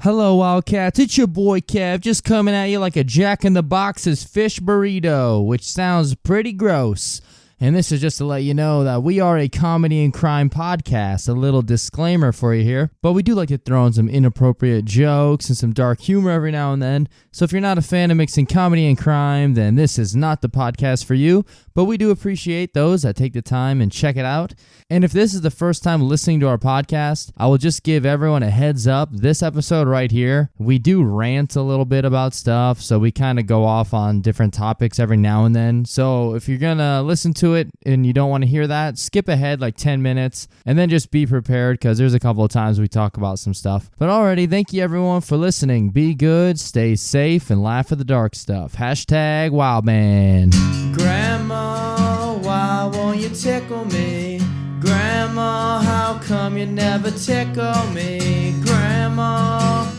Hello, Wildcats. It's your boy Kev, just coming at you like a Jack-in-the-Box's fish burrito, which sounds pretty gross. And this is just to let you know that we are a comedy and crime podcast. A little disclaimer for you here. But we do like to throw in some inappropriate jokes and some dark humor every now and then. So if you're not a fan of mixing comedy and crime, then this is not the podcast for you. But we do appreciate those that take the time and check it out. And if this is the first time listening to our podcast, I will just give everyone a heads up. This episode right here, we do rant a little bit about stuff. So we kind of go off on different topics every now and then. So if you're going to listen to it and you don't want to hear that, skip ahead like 10 minutes and then just be prepared because there's a couple of times we talk about some stuff. But already, thank you everyone for listening. Be good, stay safe, and laugh at the dark stuff. Hashtag Wildman. Grandma, why won't you tickle me? Grandma, how come you never tickle me? Grandma,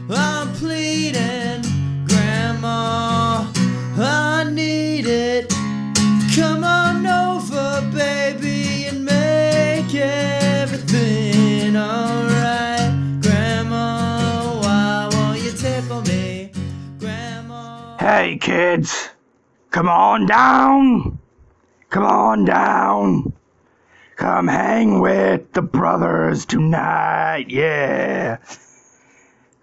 I'm pleading. Grandma, I need it. Come on over, baby, and make everything alright. Grandma, why won't you tickle me? Grandma. Hey, kids. Come on down. Come on down. Come hang with the brothers tonight, yeah.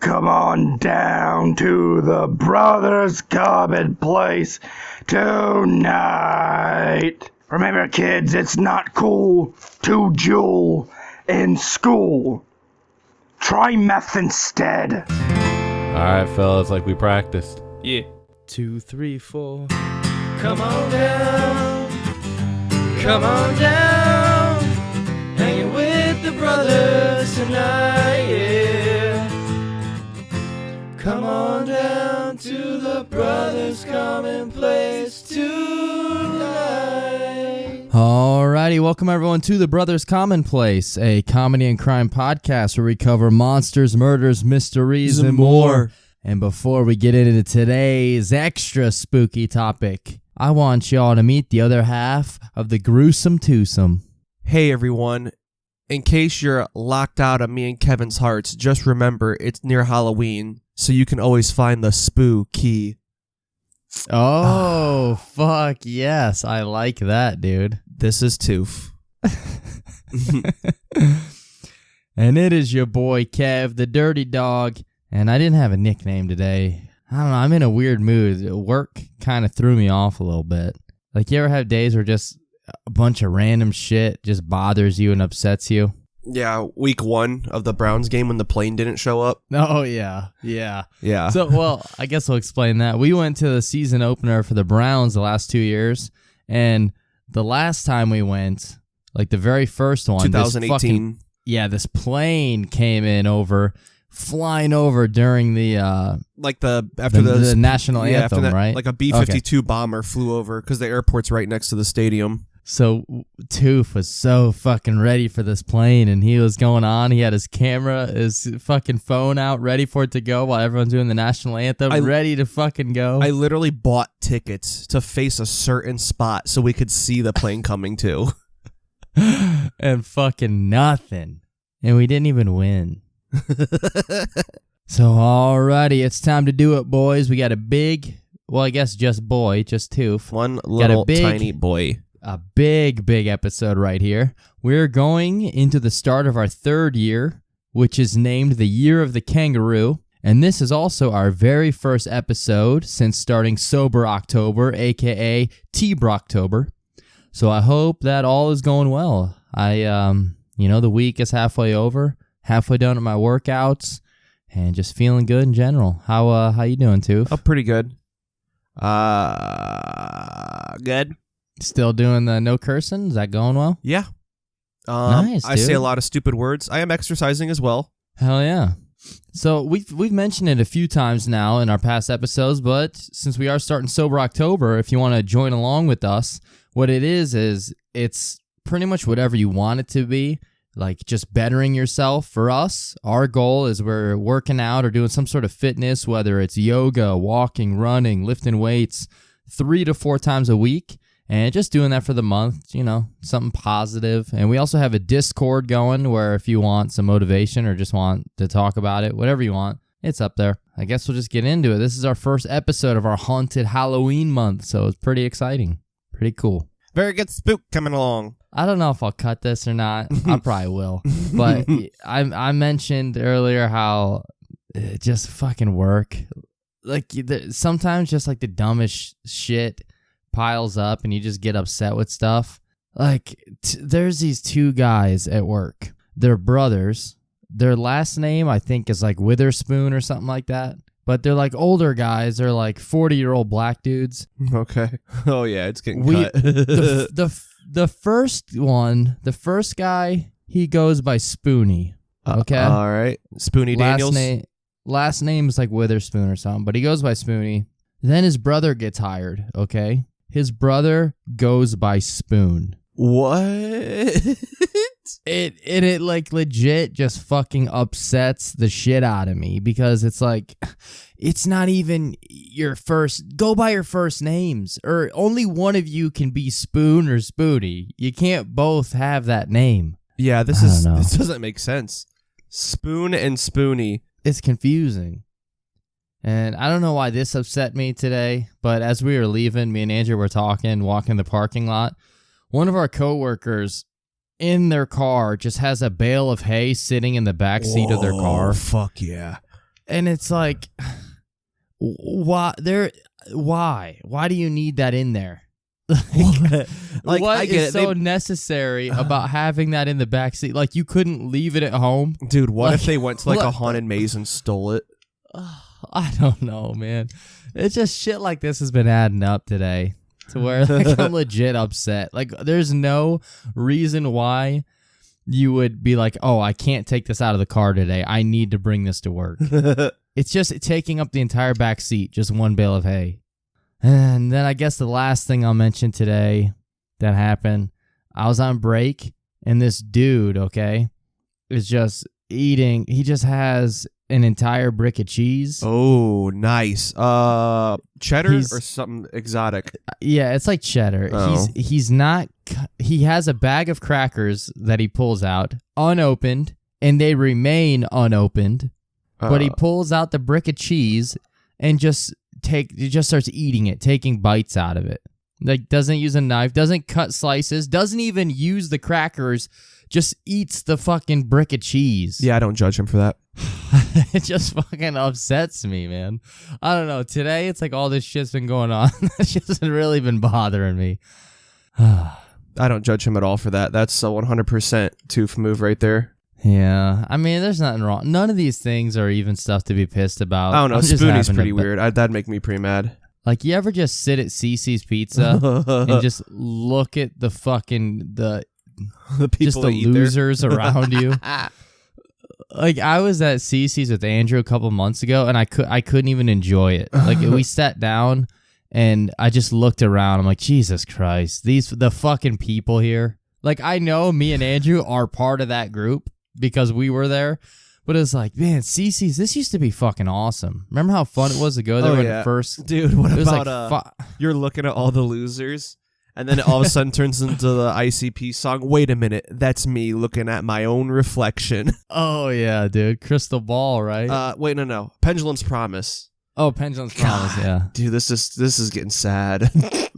Come on down to the Brotherscommon.place tonight. Remember, kids, it's not cool to jewel in school. Try meth instead. Alright, fellas, like we practiced. Yeah. 2, 3, 4. Come on down. Come on down. Hanging with the brothers tonight, yeah. Come on down to the Brotherscommon.place tonight. Alrighty, welcome everyone to the Brothers Commonplace, a comedy and crime podcast where we cover monsters, murders, mysteries, and more. And before we get into today's extra spooky topic, I want y'all to meet the other half of the gruesome twosome. Hey everyone, in case you're locked out of me and Kevin's hearts, just remember it's near Halloween, so you can always find the spooky. Oh, fuck yes, I like that, dude. This is Toof. And it is your boy Kev, the dirty dog, and I didn't have a nickname today. I don't know, I'm in a weird mood. Work kind of threw me off a little bit. Like, you ever have days where just a bunch of random shit just bothers you and upsets you? Yeah, week 1 of the Browns game when the plane didn't show up. Oh, yeah. Yeah. Yeah. So, well, I guess I'll explain that. We went to the season opener for the Browns the last 2 years, and the last time we went, like the very first one, 2018. This plane came in flying over during the the national anthem, right? Like a B-52 bomber flew over because the airport's right next to the stadium. So Toof was so fucking ready for this plane, and he was going on. He had his camera, his fucking phone out, ready for it to go while everyone's doing the national anthem, ready to fucking go. I literally bought tickets to face a certain spot so we could see the plane coming too. And fucking nothing. And we didn't even win. So alrighty, it's time to do it, boys. We got a big, well, I guess just Toof. One little tiny boy. A big episode right here. We're going into the start of our 3rd year, which is named the Year of the Kangaroo. And this is also our very first episode since starting Sober October, aka T-Brocktober. So I hope that all is going well. The week is halfway over. Halfway done with my workouts, and just feeling good in general. How you doing, Toof? Oh, pretty good. Good. Still doing the no cursing? Is that going well? Yeah. Nice, I dude. say a lot of stupid words. I am exercising as well. Hell yeah. So we've mentioned it a few times now in our past episodes, but since we are starting Sober October, if you want to join along with us, what it is it's pretty much whatever you want it to be. Like just bettering yourself. For us, our goal is we're working out or doing some sort of fitness, whether it's yoga, walking, running, lifting weights, 3 to 4 times a week, and just doing that for the month, something positive. And we also have a Discord going where if you want some motivation or just want to talk about it, whatever you want, It's up there. I guess we'll just get into it. This is our first episode of our haunted Halloween month, so it's pretty exciting. Pretty cool. Very good spook coming along. I don't know if I'll cut this or not. I probably will. But I mentioned earlier how it just fucking work. Like, sometimes just like the dumbest shit piles up and you just get upset with stuff. Like, there's these two guys at work. They're brothers. Their last name, I think, is like Witherspoon or something like that. But they're like older guys. They're like 40-year-old black dudes. Okay. Oh, yeah, it's getting cut. The first guy, he goes by Spoonie. Okay? All right. Spoonie Daniels. Last name is like Witherspoon or something, but he goes by Spoonie. Then his brother gets hired, okay? His brother goes by Spoon. What? It like legit just fucking upsets the shit out of me because it's like, it's not even your first, go by your first names, or only one of you can be Spoon or Spoonie. You can't both have that name. Yeah, this doesn't make sense. Spoon and Spoonie. It's confusing. And I don't know why this upset me today, but as we were leaving, me and Andrew were walking the parking lot. One of our coworkers in their car just has a bale of hay sitting in the back seat of their car. Fuck yeah. And it's like, why do you need that in there? Like, I what get is it. so necessary about having that in the back seat? Like, you couldn't leave it at home? Dude, what if Like, they went to like a haunted maze and stole it? I don't know, man. It's just shit like this has been adding up today to where like, I'm legit upset. Like, there's no reason why you would be like, oh, I can't take this out of the car today. I need to bring this to work. It's just taking up the entire back seat, just one bale of hay. And then I guess the last thing I'll mention today that happened, I was on break, and this dude, okay, is just eating. He just has an entire brick of cheese. Oh, nice. Cheddar or something exotic? Yeah, it's like cheddar. Oh. He has a bag of crackers that he pulls out unopened, and they remain unopened. But he pulls out the brick of cheese and he just starts eating it, taking bites out of it. Like, doesn't use a knife, doesn't cut slices, doesn't even use the crackers, just eats the fucking brick of cheese. Yeah, I don't judge him for that. It just fucking upsets me, man. I don't know. Today, it's like all this shit's been going on. It's just really been bothering me. I don't judge him at all for that. That's a 100% tooth move right there. Yeah, I mean, there's nothing wrong. None of these things are even stuff to be pissed about. I don't know. I'm just Spoonie's having pretty a weird. That'd make me pretty mad. Like, you ever just sit at CC's Pizza and just look at the fucking The people just the that eat there. losers around you? Like, I was at CC's with Andrew a couple months ago, and I couldn't even enjoy it. Like, we sat down, and I just looked around. I'm like, Jesus Christ, the fucking people here. Like, I know me and Andrew are part of that group because we were there, but it's like, man, CC's, this used to be fucking awesome. Remember how fun it was to go there when it first... Dude, what it was about like you're looking at all the losers, and then it all of a sudden turns into the ICP song. Wait a minute, that's me looking at my own reflection. Oh, yeah, dude. Crystal Ball, right? Wait, no. Pendulum's Promise. Oh, Pendulum's Promise, yeah. Dude, this is getting sad.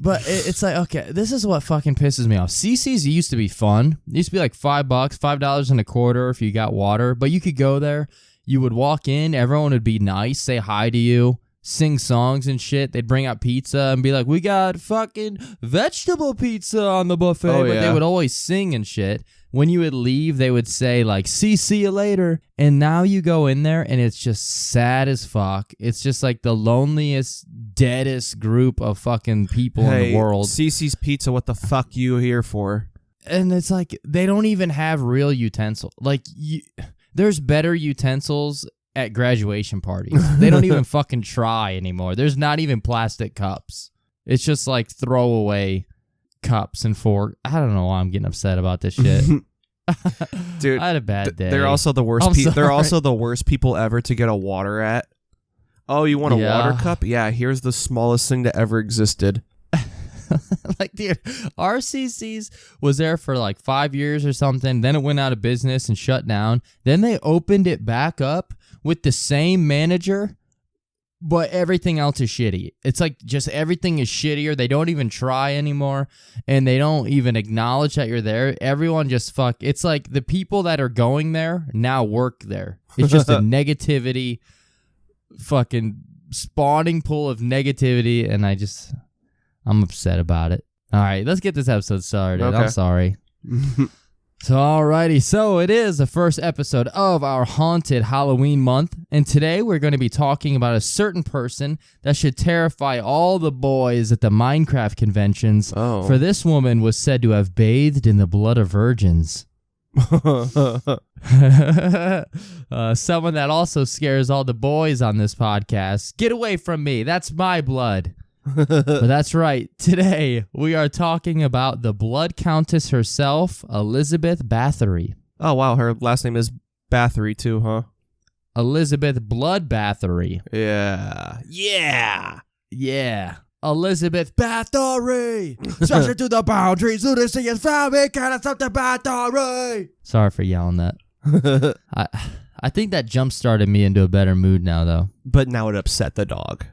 But it's like, okay, this is what fucking pisses me off. CC's used to be fun. It used to be like $5, $5.25 if you got water. But you could go there, you would walk in, everyone would be nice, say hi to you, sing songs and shit. They'd bring out pizza and be like, we got fucking vegetable pizza on the buffet. Oh, but yeah. they would always sing and shit. When you would leave, they would say like, see you later. And now you go in there and it's just sad as fuck. It's just like the loneliest, deadest group of fucking people in the world. CC's Pizza, what the fuck you here for? And it's like, they don't even have real utensils. Like, there's better utensils at graduation parties. They don't even fucking try anymore. There's not even plastic cups. It's just like throwaway cups and fork. I don't know why I'm getting upset about this shit. Dude, I had a bad day. They're also the worst. They're also the worst people ever to get a water at. Oh, you want a water cup? Yeah, here's the smallest thing that ever existed. Like, dude, RCC's was there for like 5 years or something. Then it went out of business and shut down. Then they opened it back up with the same manager, but everything else is shitty. It's like just everything is shittier. They don't even try anymore, and they don't even acknowledge that you're there. Everyone just it's like the people that are going there now work there. It's just a negativity fucking spawning pool of negativity, and I'm upset about it. All right, let's get this episode started. Okay. I'm sorry. So, alrighty. So, it is the first episode of our haunted Halloween month, and today we're going to be talking about a certain person that should terrify all the boys at the Minecraft conventions. Oh. For this woman was said to have bathed in the blood of virgins. Someone that also scares all the boys on this podcast. Get away from me. That's my blood. But that's right. Today, we are talking about the Blood Countess herself, Elizabeth Bathory. Oh, wow. Her last name is Bathory, too, huh? Elizabeth Blood Bathory. Yeah. Yeah. Yeah. Elizabeth Bathory. Stretch to the boundaries. Lunacy is family. Can I stop the Bathory? Sorry for yelling that. I think that jump started me into a better mood now, though. But now it upset the dog.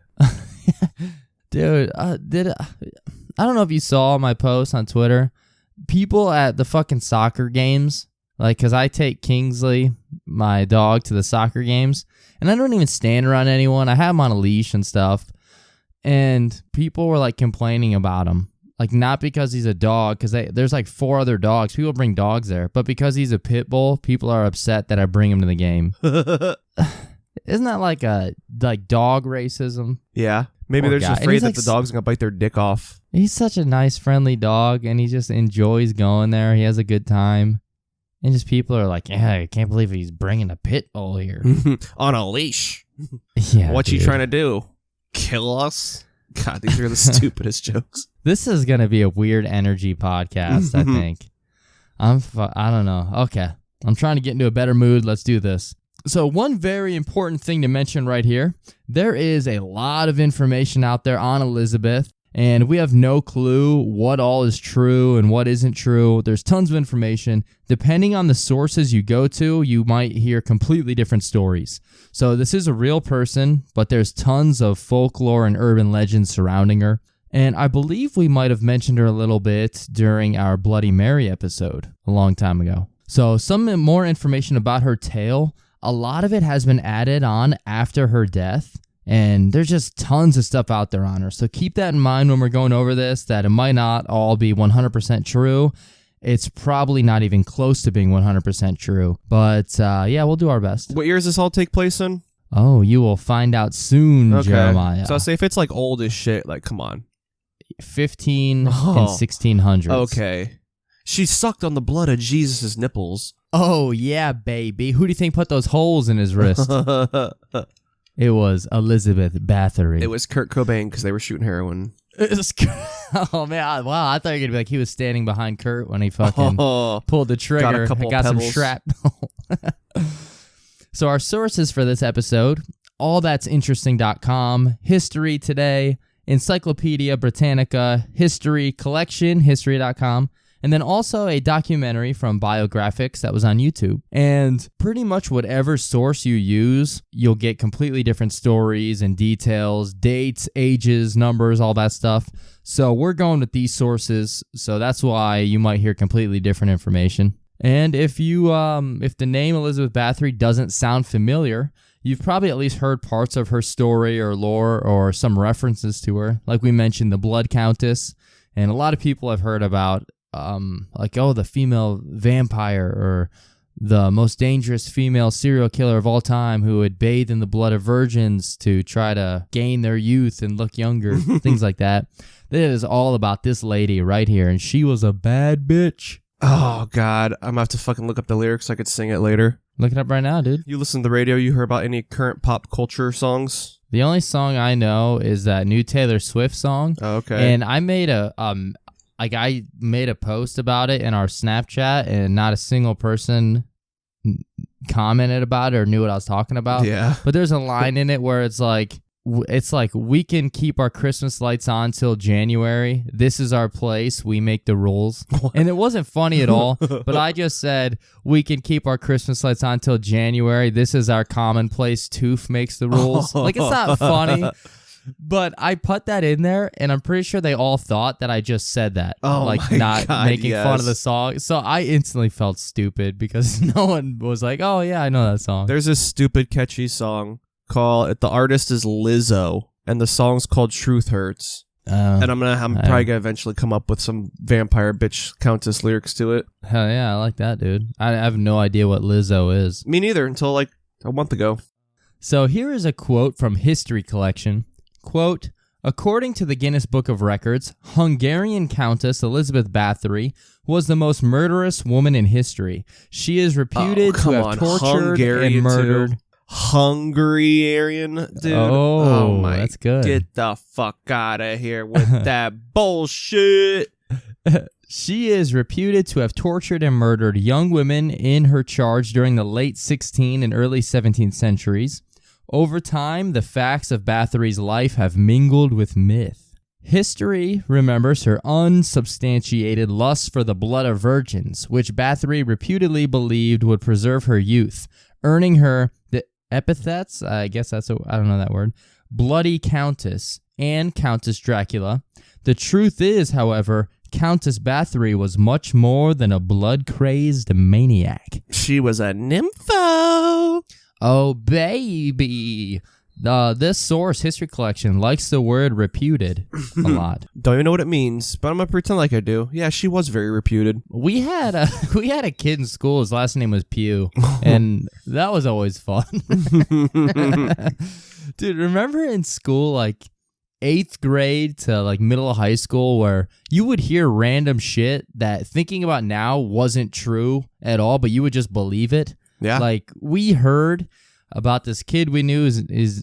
Dude, I don't know if you saw my post on Twitter. People at the fucking soccer games, like, because I take Kingsley, my dog, to the soccer games, and I don't even stand around anyone. I have him on a leash and stuff, and people were, like, complaining about him. Like, not because he's a dog, because there's, like, 4 other dogs. People bring dogs there, but because he's a pit bull, people are upset that I bring him to the game. Isn't that like dog racism? Yeah. Maybe Poor they're guy. just And afraid he's that like the dog's going to bite their dick off. He's such a nice, friendly dog, and he just enjoys going there. He has a good time. And just people are like, yeah, I can't believe he's bringing a pit bull here. On a leash. Yeah, What you dude. trying to do? Kill us? God, these are the stupidest jokes. This is going to be a weird energy podcast, I think. I don't know. Okay. I'm trying to get into a better mood. Let's do this. So one very important thing to mention right here, there is a lot of information out there on Elizabeth, and we have no clue what all is true and what isn't true. There's tons of information. Depending on the sources you go to, you might hear completely different stories. So this is a real person, but there's tons of folklore and urban legends surrounding her. And I believe we might have mentioned her a little bit during our Bloody Mary episode a long time ago. So some more information about her tale. A lot of it has been added on after her death, and there's just tons of stuff out there on her. So keep that in mind when we're going over this, that it might not all be 100% true. It's probably not even close to being 100% true. But yeah, we'll do our best. What year does this all take place in? Oh, you will find out soon, Jeremiah. So I'll say if it's like old as shit, like, come on. 15 and 1600s. Okay. She sucked on the blood of Jesus' nipples. Oh, yeah, baby. Who do you think put those holes in his wrist? It was Elizabeth Bathory. It was Kurt Cobain because they were shooting heroin. Oh, man. Wow, I thought you were going to be like he was standing behind Kurt when he fucking pulled the trigger. Got a couple got some pebbles. shrapnel. So our sources for this episode, allthat'sinteresting.com, History Today, Encyclopedia Britannica, History Collection, history.com, and then also a documentary from Biographics that was on YouTube. And pretty much whatever source you use, you'll get completely different stories and details, dates, ages, numbers, all that stuff. So we're going with these sources, so that's why you might hear completely different information. And if you, if the name Elizabeth Bathory doesn't sound familiar, you've probably at least heard parts of her story or lore or some references to her. Like we mentioned, the Blood Countess, and a lot of people have heard about like, oh, the female vampire or the most dangerous female serial killer of all time who would bathe in the blood of virgins to try to gain their youth and look younger, things like that. This is all about this lady right here, and she was a bad bitch. Oh, God. I'm going to have to fucking look up the lyrics so I could sing it later. Look it up right now, dude. You listen to the radio, you heard about any current pop culture songs? The only song I know is that new Taylor Swift song. Oh, okay. And I made I made a post about it in our Snapchat, and not a single person commented about it or knew what I was talking about. Yeah. But there's a line in it where it's like, it's like, we can keep our Christmas lights on till January. This is our place. We make the rules. And it wasn't funny at all, but I just said, we can keep our Christmas lights on till January. This is our Commonplace. Tooth makes the rules. Like, it's not funny. But I put that in there, and I'm pretty sure they all thought that I just said that. Oh, like, my not God, making yes. fun of the song. So I instantly felt stupid because no one was like, oh, yeah, I know that song. There's this stupid catchy song called, the artist is Lizzo, and the song's called Truth Hurts. And I'm probably gonna eventually come up with some vampire bitch countess lyrics to it. Hell yeah, I like that, dude. I have no idea what Lizzo is. Me neither, until like a month ago. So here is a quote from History Collection. Quote, according to the Guinness Book of Records, Hungarian Countess Elizabeth Bathory was the most murderous woman in history. She is reputed to have tortured and murdered. Hungarian, dude. Oh, my, that's good. Get the fuck out of here with that bullshit. She is reputed to have tortured and murdered young women in her charge during the late 16th and early 17th centuries. Over time, the facts of Bathory's life have mingled with myth. History remembers her unsubstantiated lust for the blood of virgins, which Bathory reputedly believed would preserve her youth, earning her the epithets, I guess I don't know that word, Bloody Countess and Countess Dracula. The truth is, however, Countess Bathory was much more than a blood-crazed maniac. She was a nympho. Oh, baby. This source, History Collection, likes the word reputed a lot. Don't even know what it means, but I'm going to pretend like I do. Yeah, she was very reputed. We had a kid in school. His last name was Pew, and that was always fun. Dude, remember in school, like 8th grade to like middle of high school, where you would hear random shit that thinking about now wasn't true at all, but you would just believe it? Yeah. Like, we heard about this kid we knew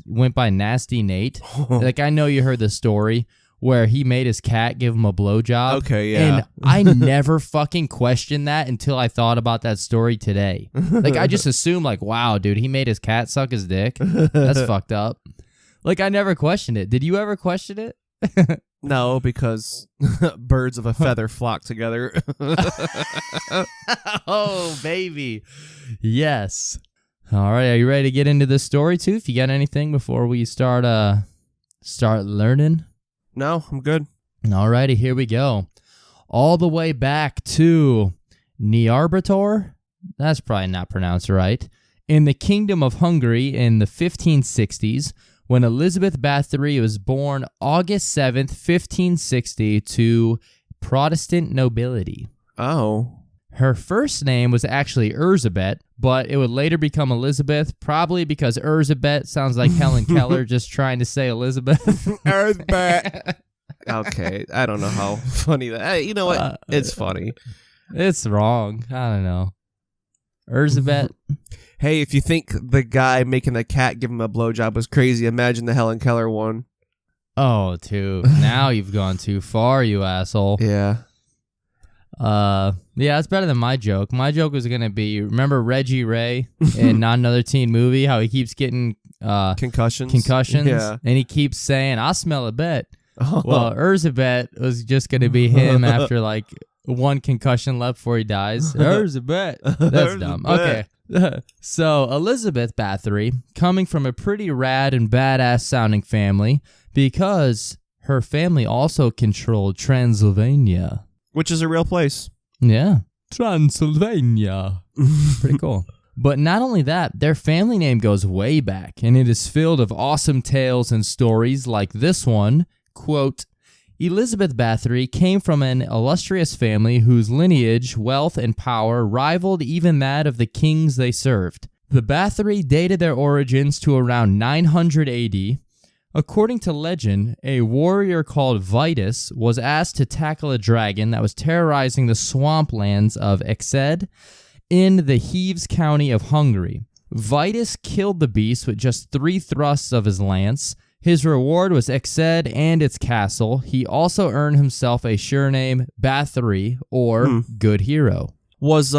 went by Nasty Nate. Like, I know you heard the story where he made his cat give him a blowjob. Okay, yeah. And I never fucking questioned that until I thought about that story today. Like, I just assumed, like, wow, dude, he made his cat suck his dick. That's fucked up. Like, I never questioned it. Did you ever question it? No, because birds of a feather flock together. Oh, baby. Yes. All right, are you ready to get into this story, too? If you got anything before we start learning? No, I'm good. All righty, here we go. All the way back to Nyarbator? That's probably not pronounced right. In the Kingdom of Hungary in the 1560s, when Elizabeth Bathory was born August 7th, 1560, to Protestant nobility. Oh. Her first name was actually Elizabeth, but it would later become Elizabeth, probably because Elizabeth sounds like Helen Keller just trying to say Elizabeth. Elizabeth. Okay, I don't know how funny that. You know what? It's funny. It's wrong. I don't know. Elizabeth. Hey, if you think the guy making the cat give him a blowjob was crazy, imagine the Helen Keller one. Oh, too. Now you've gone too far, you asshole. Yeah. Yeah, it's better than my joke. My joke was gonna be, remember Reggie Ray in Not Another Teen Movie? How he keeps getting concussions. Yeah. And he keeps saying, "I smell a bet." Well, Elizabeth was just gonna be him after like one concussion left before he dies. Elizabeth. That's dumb. Okay. So Elizabeth Bathory, coming from a pretty rad and badass sounding family, because her family also controlled Transylvania. Which is a real place. Yeah. Transylvania. Pretty cool. But not only that, their family name goes way back, and it is filled of awesome tales and stories like this one. Quote, Elizabeth Bathory came from an illustrious family whose lineage, wealth, and power rivaled even that of the kings they served. The Bathory dated their origins to around 900 AD. According to legend, a warrior called Vitus was asked to tackle a dragon that was terrorizing the swamplands of Exed in the Heves County of Hungary. Vitus killed the beast with just 3 thrusts of his lance. His reward was Exed and its castle. He also earned himself a surname Bathory, or Good Hero. Was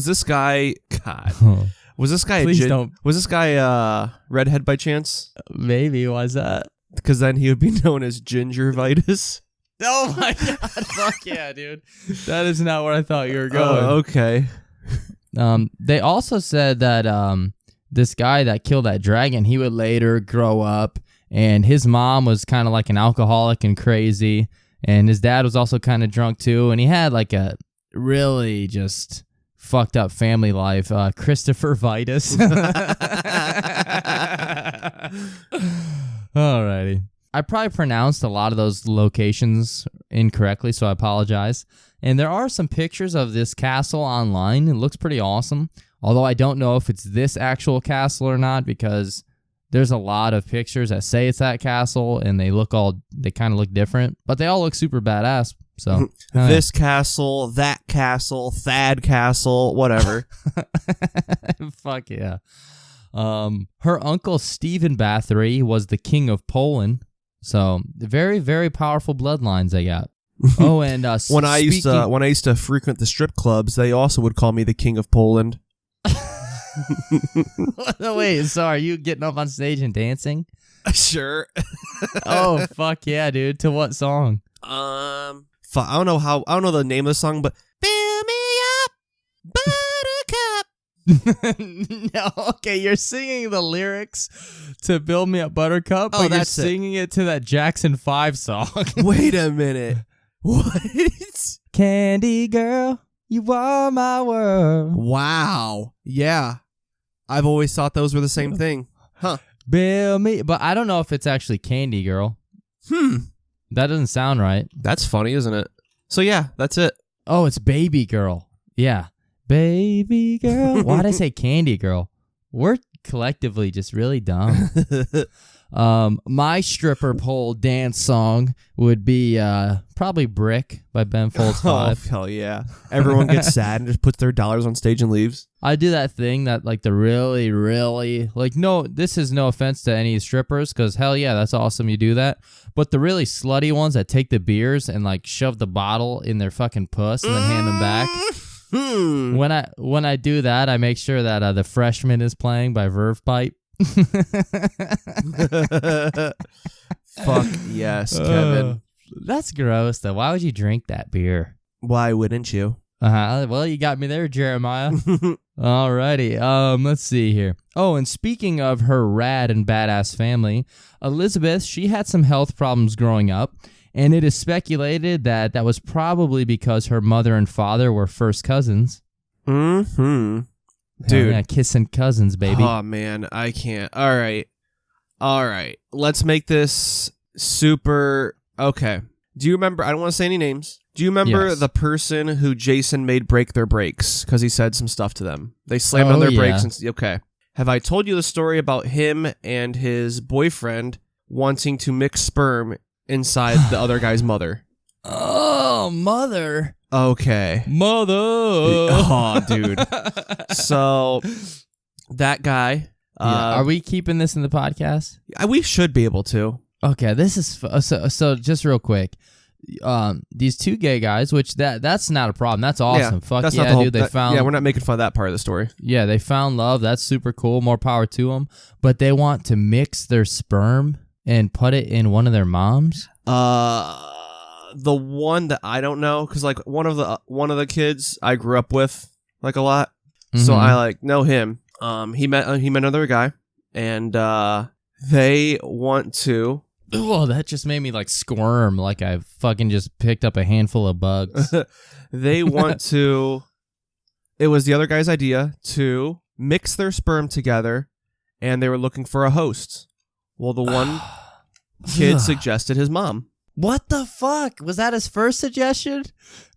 this guy... God. Was this guy Please don't. Was this guy redhead by chance? Maybe. Why's that? Because then he would be known as Gingervitis. Oh my god! Fuck yeah, dude. That is not where I thought you were going. Okay. They also said that this guy that killed that dragon, he would later grow up, and his mom was kind of like an alcoholic and crazy, and his dad was also kind of drunk too, and he had like a really just fucked up family life. Christopher Vitus. Alrighty. I probably pronounced a lot of those locations incorrectly, so I apologize. And there are some pictures of this castle online. It looks pretty awesome, although I don't know if it's this actual castle or not, because there's a lot of pictures that say it's that castle, and they kind of look different, but they all look super badass. So this castle, that castle, Thad Castle, whatever. Fuck yeah. Her uncle Stephen Bathory was the king of Poland. So very, very powerful bloodlines they got. Oh, and when I used to frequent the strip clubs, they also would call me the king of Poland. Wait, so are you getting up on stage and dancing? Sure. Oh fuck yeah, dude! To what song? I don't know the name of the song, but fill me up, Buttercup. No, okay, you're singing the lyrics to "Build Me Up, Buttercup," Oh, but you're that's it. singing it to that Jackson 5 song. Wait a minute. What? Candy girl, you are my world. Wow. Yeah. I've always thought those were the same thing. Huh. Build me, but I don't know if it's actually Candy Girl. That doesn't sound right. That's funny, isn't it? So yeah, that's it. Oh, it's Baby Girl. Yeah. Baby Girl. Why'd I say Candy Girl? We're collectively just really dumb. My stripper pole dance song would be probably Brick by Ben Folds 5. Oh, hell yeah. Everyone gets sad and just puts their dollars on stage and leaves. I do that thing that like the really, really, like, no, this is no offense to any strippers, because hell yeah, that's awesome you do that. But the really slutty ones that take the beers and like shove the bottle in their fucking puss and then hand them back. When I do that, I make sure that the Freshman is playing by Verve Pipe. Fuck yes, Kevin. That's gross though. Why would you drink that beer? Why wouldn't you? Well, you got me there, Jeremiah. Alrighty. Let's see here. Oh, and speaking of her rad and badass family, Elizabeth, she had some health problems growing up, and it is speculated that that was probably because her mother and father were first cousins. Mm-hmm. Dude. Yeah, kissing cousins, baby. Oh, man, I can't. All right. Let's make this super... Okay. Do you remember... I don't want to say any names. Do you remember the person who Jason made break their brakes because he said some stuff to them? They slammed on their brakes. And, okay. Have I told you the story about him and his boyfriend wanting to mix sperm inside the other guy's mother? Oh, mother. Okay. Mother. Oh, dude. So, that guy... Are we keeping this in the podcast? We should be able to. Okay, this is... So just real quick. These two gay guys, which that's not a problem. That's awesome. Yeah, Fuck that's yeah, not the whole, dude. They found... Yeah, we're not making fun of that part of the story. Yeah, they found love. That's super cool. More power to them. But they want to mix their sperm and put it in one of their moms? The one that I don't know, because like one of the kids I grew up with like a lot, so I like know him. He met another guy, and they want to. Oh, that just made me like squirm, like I fucking just picked up a handful of bugs. They want to. It was the other guy's idea to mix their sperm together, and they were looking for a host. Well, the one kid suggested his mom. What the fuck? Was that his first suggestion?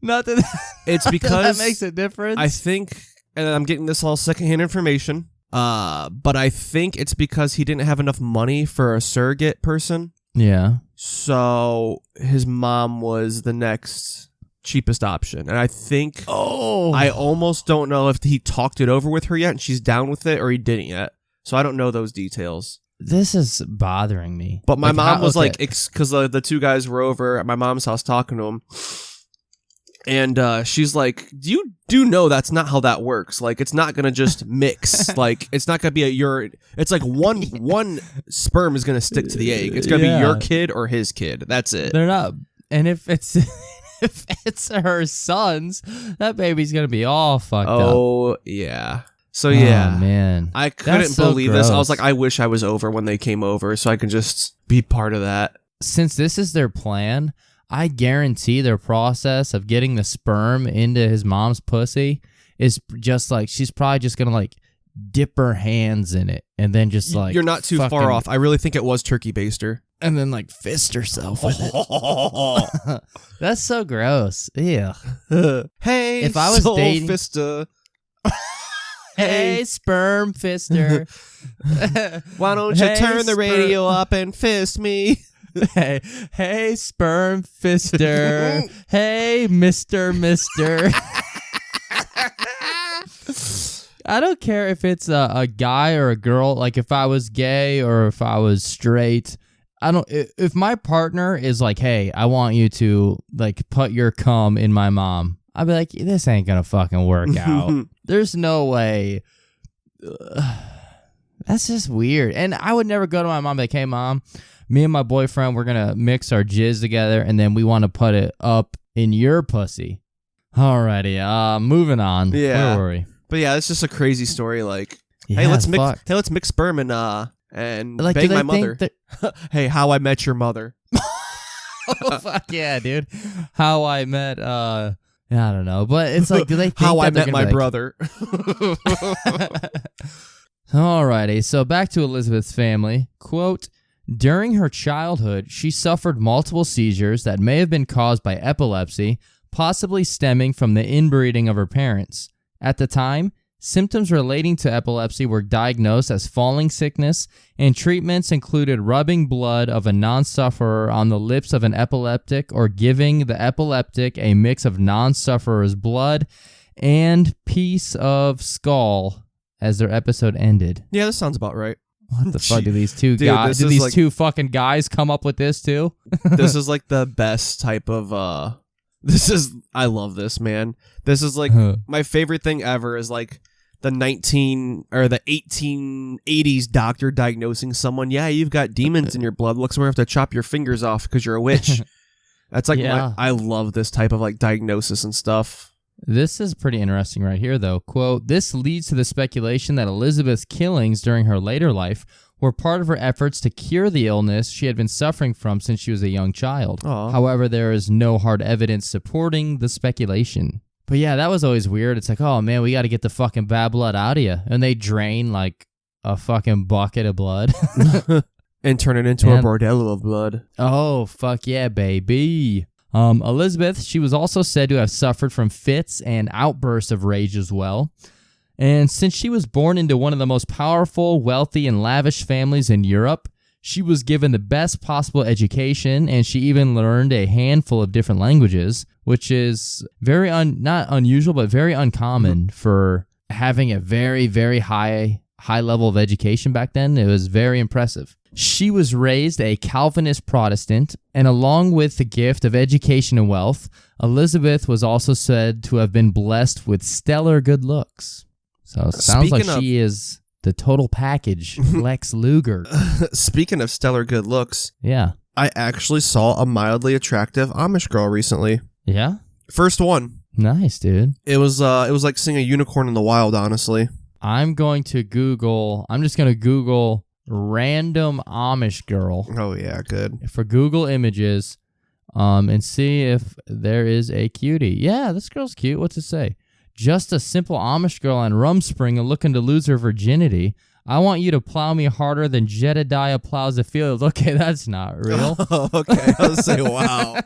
Not that it's because that makes a difference. I think, and I'm getting this all secondhand information, but I think it's because he didn't have enough money for a surrogate person. Yeah. So his mom was the next cheapest option. And I think, I almost don't know if he talked it over with her yet and she's down with it, or he didn't yet. So I don't know those details. This is bothering me. But my mom was like, because the two guys were over at my mom's house talking to him. And she's like, you do know that's not how that works. Like, it's not going to just mix. Like, it's not going to be a urine. It's like one sperm is going to stick to the egg. It's going to be your kid or his kid. That's it. They're not. And if it's if it's her son's, that baby's going to be all fucked up. Oh, yeah. So, yeah. Oh, man. I couldn't believe this. I was like, I wish I was over when they came over so I could just be part of that. Since this is their plan, I guarantee their process of getting the sperm into his mom's pussy is just like, she's probably just going to like dip her hands in it and then just like. You're not too far off. I really think it was turkey baster. And then like fist herself with it. That's so gross. Ew. Hey, if I was soul dating. fister. Hey, sperm fister. Why don't you turn the radio up and fist me? Hey, sperm fister. Hey, Mister. I don't care if it's a guy or a girl. Like if I was gay or if I was straight. I don't. If my partner is like, hey, I want you to like put your cum in my mom, I'd be like, this ain't gonna fucking work out. There's no way. That's just weird. And I would never go to my mom and be like, hey, mom. Me and my boyfriend, we're going to mix our jizz together, and then we want to put it up in your pussy. Alrighty, moving on. Yeah. Where were we? But yeah, it's just a crazy story. Like, Yeah, hey, let's fuck. mix sperm and Like, bang do my they mother. think Hey, How I Met Your Mother. Oh, fuck yeah, dude. How I met, I don't know. But it's like, do they think How I that Met My they're Brother. Alrighty, so back to Elizabeth's family. Quote, during her childhood, she suffered multiple seizures that may have been caused by epilepsy, possibly stemming from the inbreeding of her parents. At the time, symptoms relating to epilepsy were diagnosed as falling sickness, and treatments included rubbing blood of a non-sufferer on the lips of an epileptic or giving the epileptic a mix of non-sufferer's blood and piece of skull as their episode ended. Yeah, this sounds about right. What the fuck do these two Dude, guys? Did this is these like- two fucking guys come up with this too? This is like the best type of I love this, man. This is like my favorite thing ever is like the 1880s doctor diagnosing someone. Yeah, you've got demons in your blood. Looks like we have to chop your fingers off because you're a witch. That's like I love this type of like diagnosis and stuff. This is pretty interesting right here, though. Quote, this leads to the speculation that Elizabeth's killings during her later life were part of her efforts to cure the illness she had been suffering from since she was a young child. Aww. However, there is no hard evidence supporting the speculation. But yeah, that was always weird. It's like, oh man, we got to get the fucking bad blood out of you. And they drain like a fucking bucket of blood. And turn it into a bordello of blood. Oh, fuck yeah, baby. Elizabeth, she was also said to have suffered from fits and outbursts of rage as well. And since she was born into one of the most powerful, wealthy, and lavish families in Europe, she was given the best possible education, and she even learned a handful of different languages, which is very not unusual, but very uncommon for having a very, very high level of education back then. It was very impressive. She was raised a Calvinist Protestant, and along with the gift of education and wealth, Elizabeth was also said to have been blessed with stellar good looks. So it sounds like she is the total package, Lex Luger. Speaking of stellar good looks, yeah, I actually saw a mildly attractive Amish girl recently. Yeah? First one. Nice, dude. It was like seeing a unicorn in the wild, honestly. I'm just going to Google random Amish girl. Oh yeah, good. For Google Images, and see if there is a cutie. Yeah, this girl's cute. What's it say? Just a simple Amish girl on Rumspringa looking to lose her virginity. I want you to plow me harder than Jedediah plows a field. Okay, that's not real. Okay, I was say wow.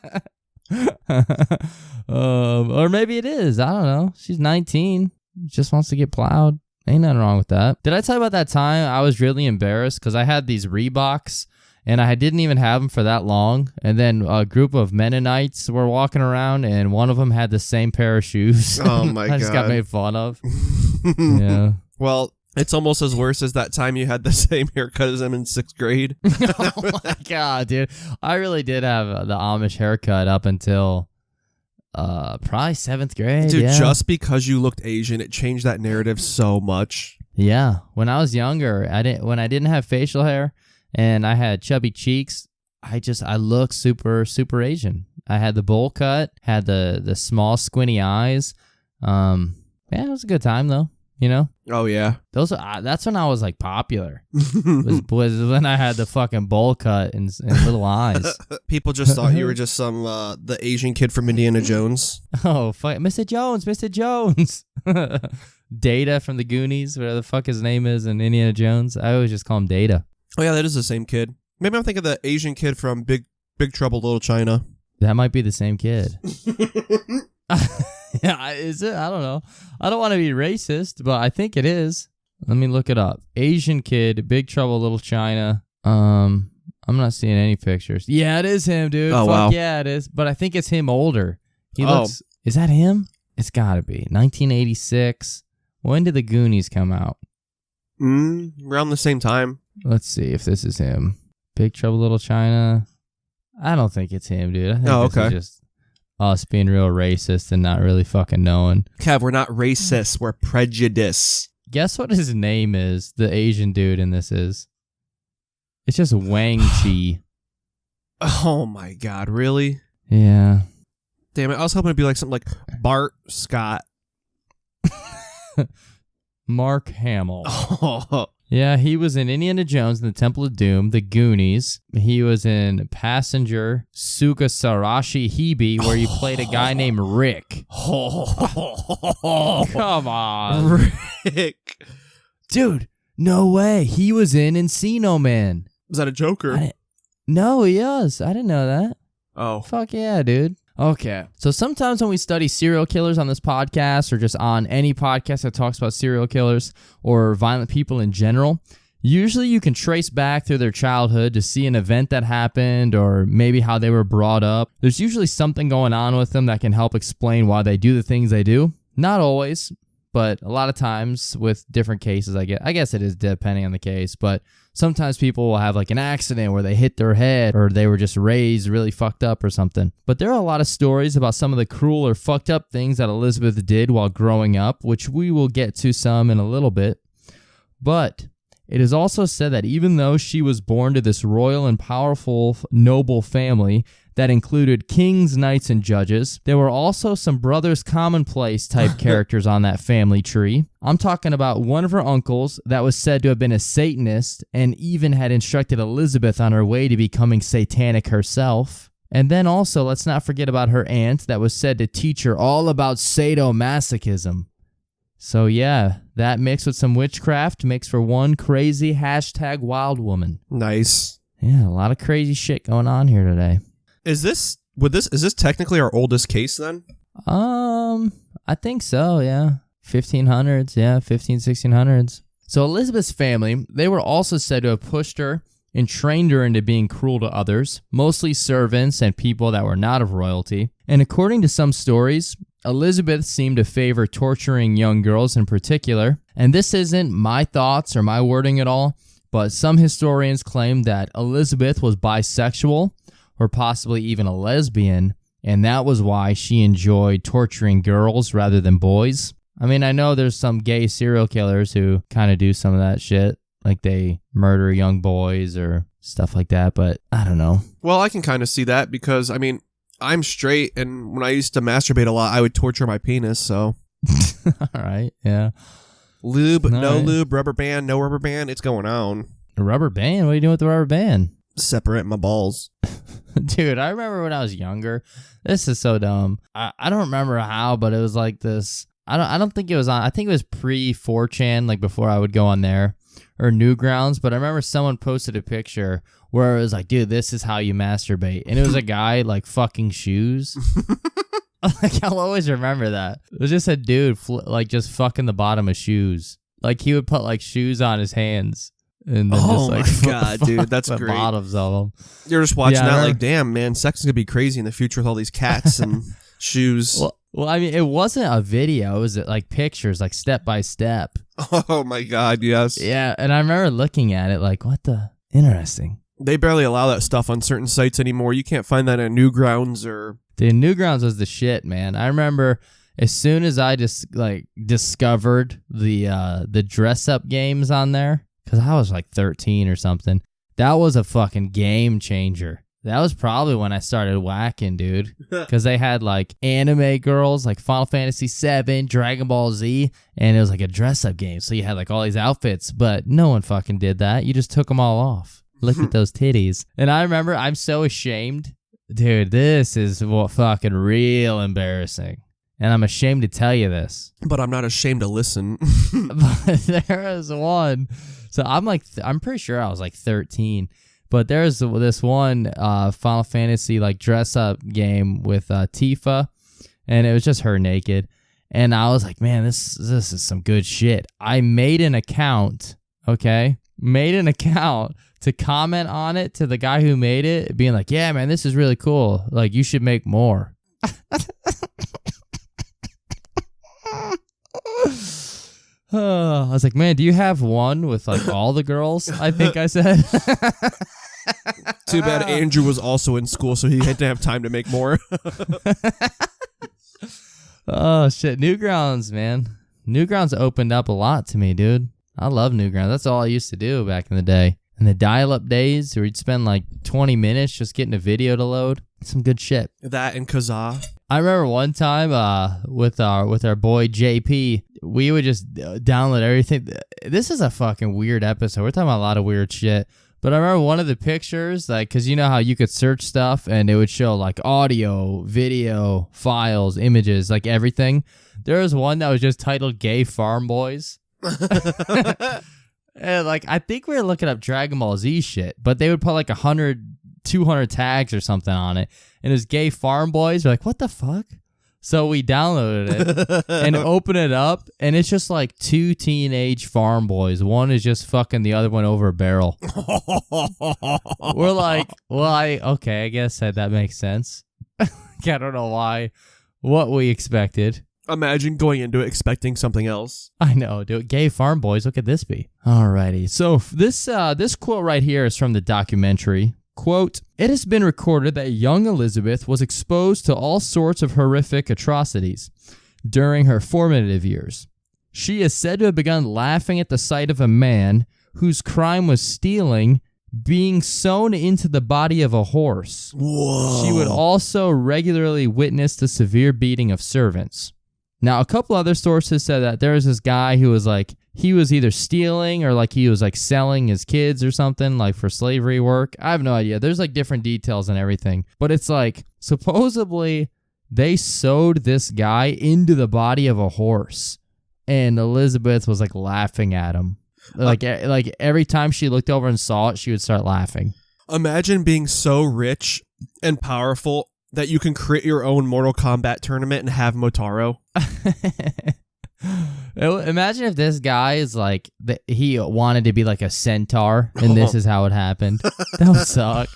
Or maybe it is. I don't know. She's 19. Just wants to get plowed. Ain't nothing wrong with that. Did I tell you about that time I was really embarrassed because I had these Reeboks and I didn't even have them for that long. And then a group of Mennonites were walking around and one of them had the same pair of shoes. Oh my God. I just got made fun of. Yeah. Well, it's almost as worse as that time you had the same haircut as him in 6th grade. Oh my God, dude. I really did have the Amish haircut up until Probably 7th grade. Dude, yeah. just because you looked Asian, it changed that narrative so much. Yeah. When I was younger, when I didn't have facial hair and I had chubby cheeks, I looked super, super Asian. I had the bowl cut, had the small squinty eyes. Yeah, it was a good time though. You know? Oh yeah. That's when I was like popular. was when I had the fucking bowl cut and little eyes. People just thought you were just some the Asian kid from Indiana Jones. Oh fuck, Mr. Jones. Data from the Goonies, whatever the fuck his name is in Indiana Jones. I always just call him Data. Oh yeah, that is the same kid. Maybe I'm thinking of the Asian kid from Big Trouble Little China. That might be the same kid. Yeah, is it? I don't know. I don't want to be racist, but I think it is. Let me look it up. Asian kid, Big Trouble Little China. I'm not seeing any pictures. Yeah, it is him, dude. Oh, Fuck wow. yeah, it is. But I think it's him older. He looks. Is that him? It's gotta be 1986. When did the Goonies come out? Around the same time. Let's see if this is him. Big Trouble Little China. I don't think it's him, dude. I think this is just us being real racist and not really fucking knowing. Kev, we're not racist. We're prejudice. Guess what his name is, the Asian dude in this is? It's just Wang Chi. Oh my god, really? Yeah. Damn it, I was hoping it'd be like something like Bart Scott. Mark Hamill. Oh. Yeah, he was in Indiana Jones and the Temple of Doom, The Goonies. He was in Passenger, Sukasarashi Hibi, where he played a guy named Rick. Come on. Rick. Dude, no way. He was in Encino Man. Is that a Joker? No, he is. I didn't know that. Oh. Fuck yeah, dude. Okay. So sometimes when we study serial killers on this podcast or just on any podcast that talks about serial killers or violent people in general, usually you can trace back through their childhood to see an event that happened or maybe how they were brought up. There's usually something going on with them that can help explain why they do the things they do. Not always, but a lot of times with different cases, I guess it is depending on the case, but sometimes people will have like an accident where they hit their head or they were just raised really fucked up or something. But there are a lot of stories about some of the cruel or fucked up things that Elizabeth did while growing up, which we will get to some in a little bit. But it is also said that even though she was born to this royal and powerful noble family that included kings, knights, and judges, there were also some Brothers Commonplace type characters on that family tree. I'm talking about one of her uncles that was said to have been a Satanist and even had instructed Elizabeth on her way to becoming satanic herself. And then also, let's not forget about her aunt that was said to teach her all about sadomasochism. So yeah, that mixed with some witchcraft makes for one crazy #wild woman. Nice. Yeah, a lot of crazy shit going on here today. Is this technically our oldest case then? I think so, yeah. 1500s, yeah, 1600s. So Elizabeth's family, they were also said to have pushed her and trained her into being cruel to others, mostly servants and people that were not of royalty. And according to some stories, Elizabeth seemed to favor torturing young girls in particular. And this isn't my thoughts or my wording at all, but some historians claim that Elizabeth was bisexual or possibly even a lesbian, and that was why she enjoyed torturing girls rather than boys. I mean, I know there's some gay serial killers who kind of do some of that shit, like they murder young boys or stuff like that, but I don't know. Well, I can kind of see that because, I mean, I'm straight, and when I used to masturbate a lot, I would torture my penis, so. All right, yeah. Lube, no lube, rubber band, no rubber band, it's going on. A rubber band? What are you doing with the rubber band? Separate my balls. Dude, I remember when I was younger. This is so dumb. I don't remember how, but it was like this. I don't think it was on. I think it was pre 4chan, like before I would go on there, or Newgrounds. But I remember someone posted a picture where it was like, dude, this is how you masturbate, and it was a guy like fucking shoes. Like I'll always remember that. It was just a dude like just fucking the bottom of shoes. Like he would put like shoes on his hands. And then just, like, my god, dude, that's the great. bottoms of them. You're just watching that like, damn, man, sex is gonna be crazy in the future with all these cats and shoes. Well, I mean, it wasn't a video. It was like pictures, like step by step. Oh my god, yes. Yeah, and I remember looking at it like, what the? Interesting. They barely allow that stuff on certain sites anymore. You can't find that at Newgrounds or Dude, Newgrounds was the shit, man. I remember as soon as I just discovered the dress up games on there, because I was like 13 or something. That was a fucking game changer. That was probably when I started whacking, dude. Because they had like anime girls, like Final Fantasy VII, Dragon Ball Z, and it was like a dress-up game. So you had like all these outfits, but no one fucking did that. You just took them all off. Look at those titties. And I remember, I'm so ashamed. Dude, this is what fucking real embarrassing. And I'm ashamed to tell you this. But I'm not ashamed to listen. But there was one. So I'm pretty sure I was like 13. But there's this one Final Fantasy like dress up game with Tifa, and it was just her naked. And I was like, man, this is some good shit. I made an account, okay? Made an account to comment on it to the guy who made it, being like, yeah, man, this is really cool. Like, you should make more. I was like, man, do you have one with like all the girls? I think I said. Too bad Andrew was also in school, so he had to have time to make more. Oh, shit. Newgrounds, man. Newgrounds opened up a lot to me, dude. I love Newgrounds. That's all I used to do back in the day. In the dial-up days where you'd spend like 20 minutes just getting a video to load. Some good shit. That and Kazaa. I remember one time with our boy JP, we would just download everything. This is a fucking weird episode. We're talking about a lot of weird shit. But I remember one of the pictures, like, because you know how you could search stuff and it would show like audio, video, files, images, like everything. There was one that was just titled Gay Farm Boys. And like, I think we were looking up Dragon Ball Z shit, but they would put like 100, 200 tags or something on it. And it was Gay Farm Boys. We're like, what the fuck? So we downloaded it and open it up, and it's just like two teenage farm boys. One is just fucking the other one over a barrel. We're like, well, okay, I guess that makes sense. I don't know why. What we expected. Imagine going into it expecting something else. I know, dude. Gay farm boys, what could this be? Alrighty. So this quote right here is from the documentary. Quote, "It has been recorded that young Elizabeth was exposed to all sorts of horrific atrocities during her formative years. She is said to have begun laughing at the sight of a man whose crime was stealing being sewn into the body of a horse. Whoa. She would also regularly witness the severe beating of servants." Now, a couple other sources said that there was this guy who was like, he was either stealing or like he was like selling his kids or something like for slavery work. I have no idea. There's like different details and everything. But it's like, supposedly they sewed this guy into the body of a horse. And Elizabeth was like laughing at him. Like every time she looked over and saw it, she would start laughing. Imagine being so rich and powerful that you can create your own Mortal Kombat tournament and have Motaro. Imagine if this guy is like, he wanted to be like a centaur, and this is how it happened. That would suck.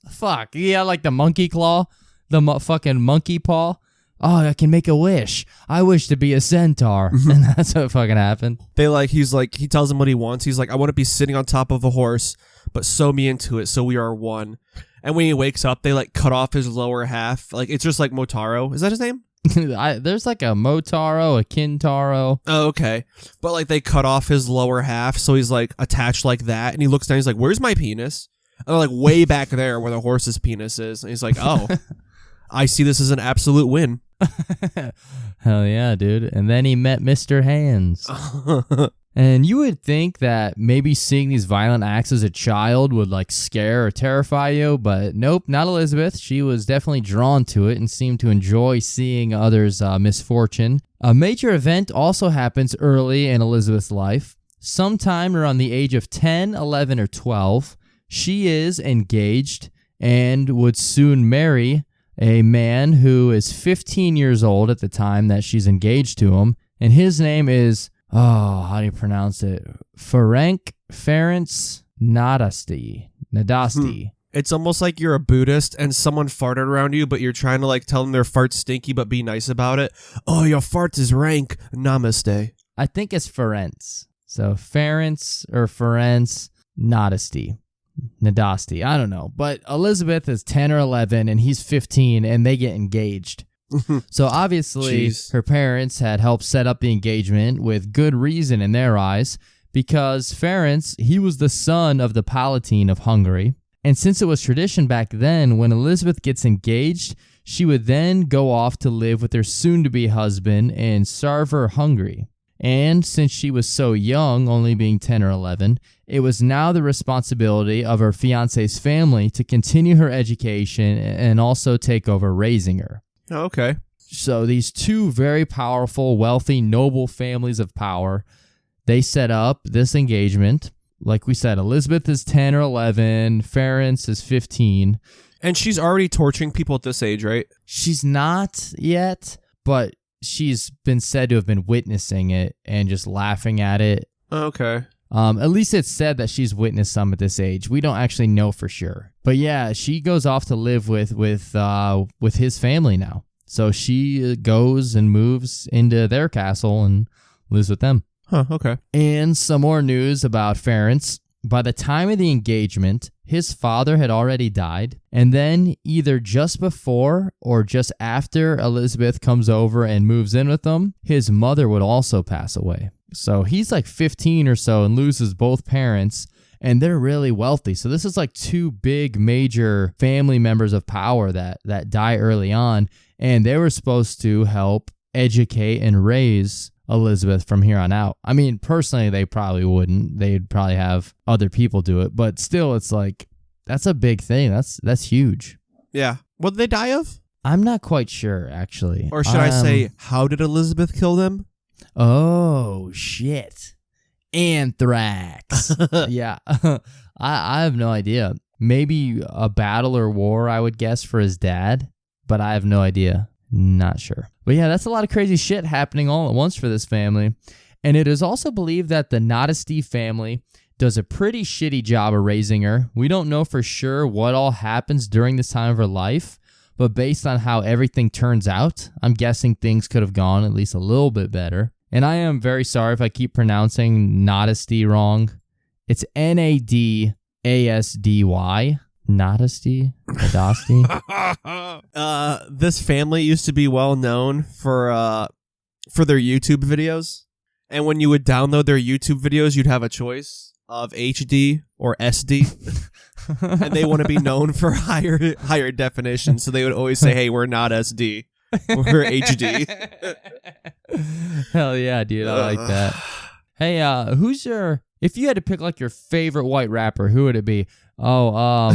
Fuck. Yeah, like the monkey claw, the fucking monkey paw. Oh, I can make a wish. I wish to be a centaur. And that's what fucking happened. He tells him what he wants. He's like, I want to be sitting on top of a horse, but sew me into it so we are one. And when he wakes up, they like cut off his lower half. Like, it's just like Motaro. Is that his name? There's like a Motaro, a Kintaro. Oh, okay. But like they cut off his lower half, so he's like attached like that. And he looks down, he's like, where's my penis? And they're like way back there where the horse's penis is. And he's like, oh, I see this as an absolute win. Hell yeah, dude. And then he met Mr. Hands. And you would think that maybe seeing these violent acts as a child would like scare or terrify you, but nope, not Elizabeth. She was definitely drawn to it and seemed to enjoy seeing others' misfortune. A major event also happens early in Elizabeth's life. Sometime around the age of 10, 11, or 12, she is engaged and would soon marry a man who is 15 years old at the time that she's engaged to him, and his name is... oh, how do you pronounce it? Ferenc Nadasti. It's almost like you're a Buddhist and someone farted around you, but you're trying to like tell them their fart's stinky, but be nice about it. Oh, your fart is rank. Namaste. I think it's Ferenc. So Ferenc Nadasti. Nadasti. I don't know. But Elizabeth is 10 or 11 and he's 15 and they get engaged. So obviously her parents had helped set up the engagement with good reason in their eyes because Ferenc, he was the son of the Palatine of Hungary. And since it was tradition back then, when Elizabeth gets engaged, she would then go off to live with her soon-to-be husband in Sarver, Hungary. And since she was so young, only being 10 or 11, it was now the responsibility of her fiancé's family to continue her education and also take over raising her. Okay. So these two very powerful, wealthy, noble families of power, they set up this engagement. Like we said, Elizabeth is 10 or 11, Ferenc is 15. And she's already torturing people at this age, right? She's not yet, but she's been said to have been witnessing it and just laughing at it. Okay. At least it's said that she's witnessed some at this age. We don't actually know for sure. But yeah, she goes off to live with his family now. So she goes and moves into their castle and lives with them. Huh, okay. And some more news about Ferenc. By the time of the engagement, his father had already died. And then either just before or just after Elizabeth comes over and moves in with them, his mother would also pass away. So he's like 15 or so and loses both parents, and they're really wealthy. So this is like two big major family members of power that die early on, and they were supposed to help educate and raise Elizabeth from here on out. I mean, personally, they probably wouldn't. They'd probably have other people do it, but still, it's like, that's a big thing. That's huge. Yeah. What did they die of? I'm not quite sure, actually. Or should I say, how did Elizabeth kill them? Oh, shit. Anthrax. Yeah. I have no idea. Maybe a battle or war, I would guess, for his dad, but I have no idea. Not sure. But yeah, that's a lot of crazy shit happening all at once for this family. And it is also believed that the Nadasti family does a pretty shitty job of raising her. We don't know for sure what all happens during this time of her life, but based on how everything turns out, I'm guessing things could have gone at least a little bit better. And I am very sorry if I keep pronouncing Nadasti wrong. It's Nadasdy. Nadasti? This family used to be well known for their YouTube videos. And when you would download their YouTube videos, you'd have a choice of HD or SD. And they want to be known for higher definition. So they would always say, hey, we're not SD. We're HD. Hell yeah, dude. I like that. Hey, if you had to pick like your favorite white rapper, who would it be? Oh,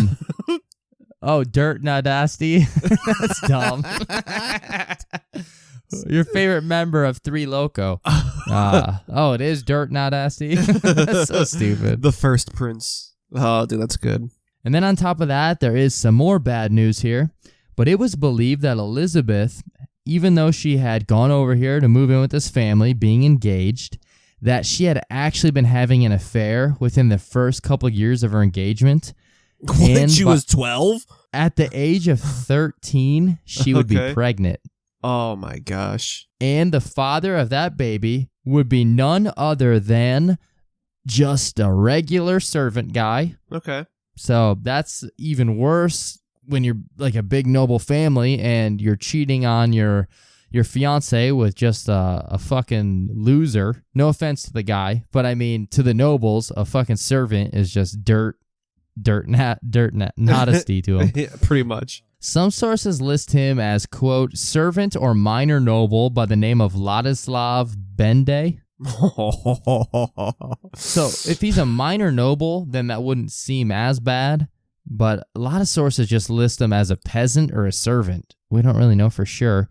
Dirt Nadasti. That's dumb. Your favorite member of Three Loco. It is Dirt Nadasti. That's so stupid. The first prince. Oh, dude, that's good. And then on top of that, there is some more bad news here. But it was believed that Elizabeth, even though she had gone over here to move in with this family, being engaged, that she had actually been having an affair within the first couple of years of her engagement. When she was 12? At the age of 13, she would be pregnant. Oh my gosh. And the father of that baby would be none other than just a regular servant guy. Okay. So that's even worse when you're like a big noble family and you're cheating on your fiance with just a fucking loser. No offense to the guy, but I mean, to the nobles, a fucking servant is just dirt modesty to him. Yeah, pretty much. Some sources list him as, quote, servant or minor noble by the name of Ladislav Bende. So if he's a minor noble, then that wouldn't seem as bad. But a lot of sources just list him as a peasant or a servant. We don't really know for sure.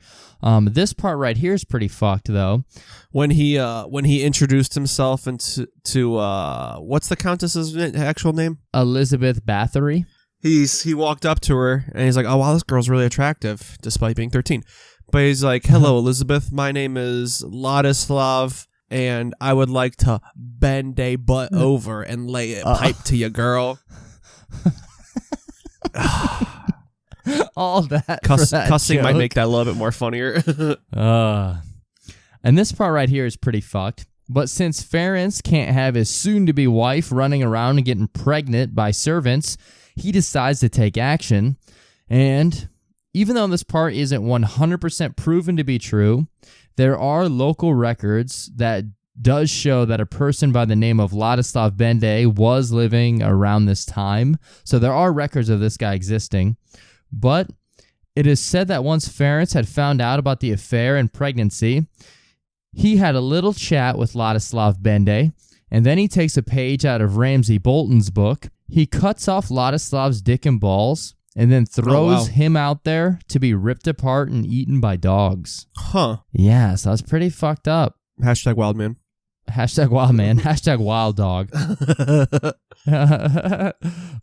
This part right here is pretty fucked, though. When he introduced himself into what's the Countess's actual name? Elizabeth Bathory. He walked up to her and he's like, "Oh wow, this girl's really attractive, despite being 13." But he's like, "Hello, Elizabeth. My name is Ladislav, and I would like to bend a butt over and lay it pipe to you, girl." All that cussing joke might make that a little bit more funnier. And this part right here is pretty fucked But since Ference can't have his soon-to-be wife running around and getting pregnant by servants, he decides to take action. And even though this part isn't 100% proven to be true, there are local records that does show that a person by the name of Ladislav Bende was living around this time. So there are records of this guy existing. But it is said that once Ference had found out about the affair and pregnancy, he had a little chat with Ladislav Bende, and then he takes a page out of Ramsay Bolton's book. He cuts off Ladislav's dick and balls, and then throws him out there to be ripped apart and eaten by dogs. Huh. Yeah, so that's pretty fucked up. Hashtag Wildman. Hashtag Wildman. Hashtag Wild Dog.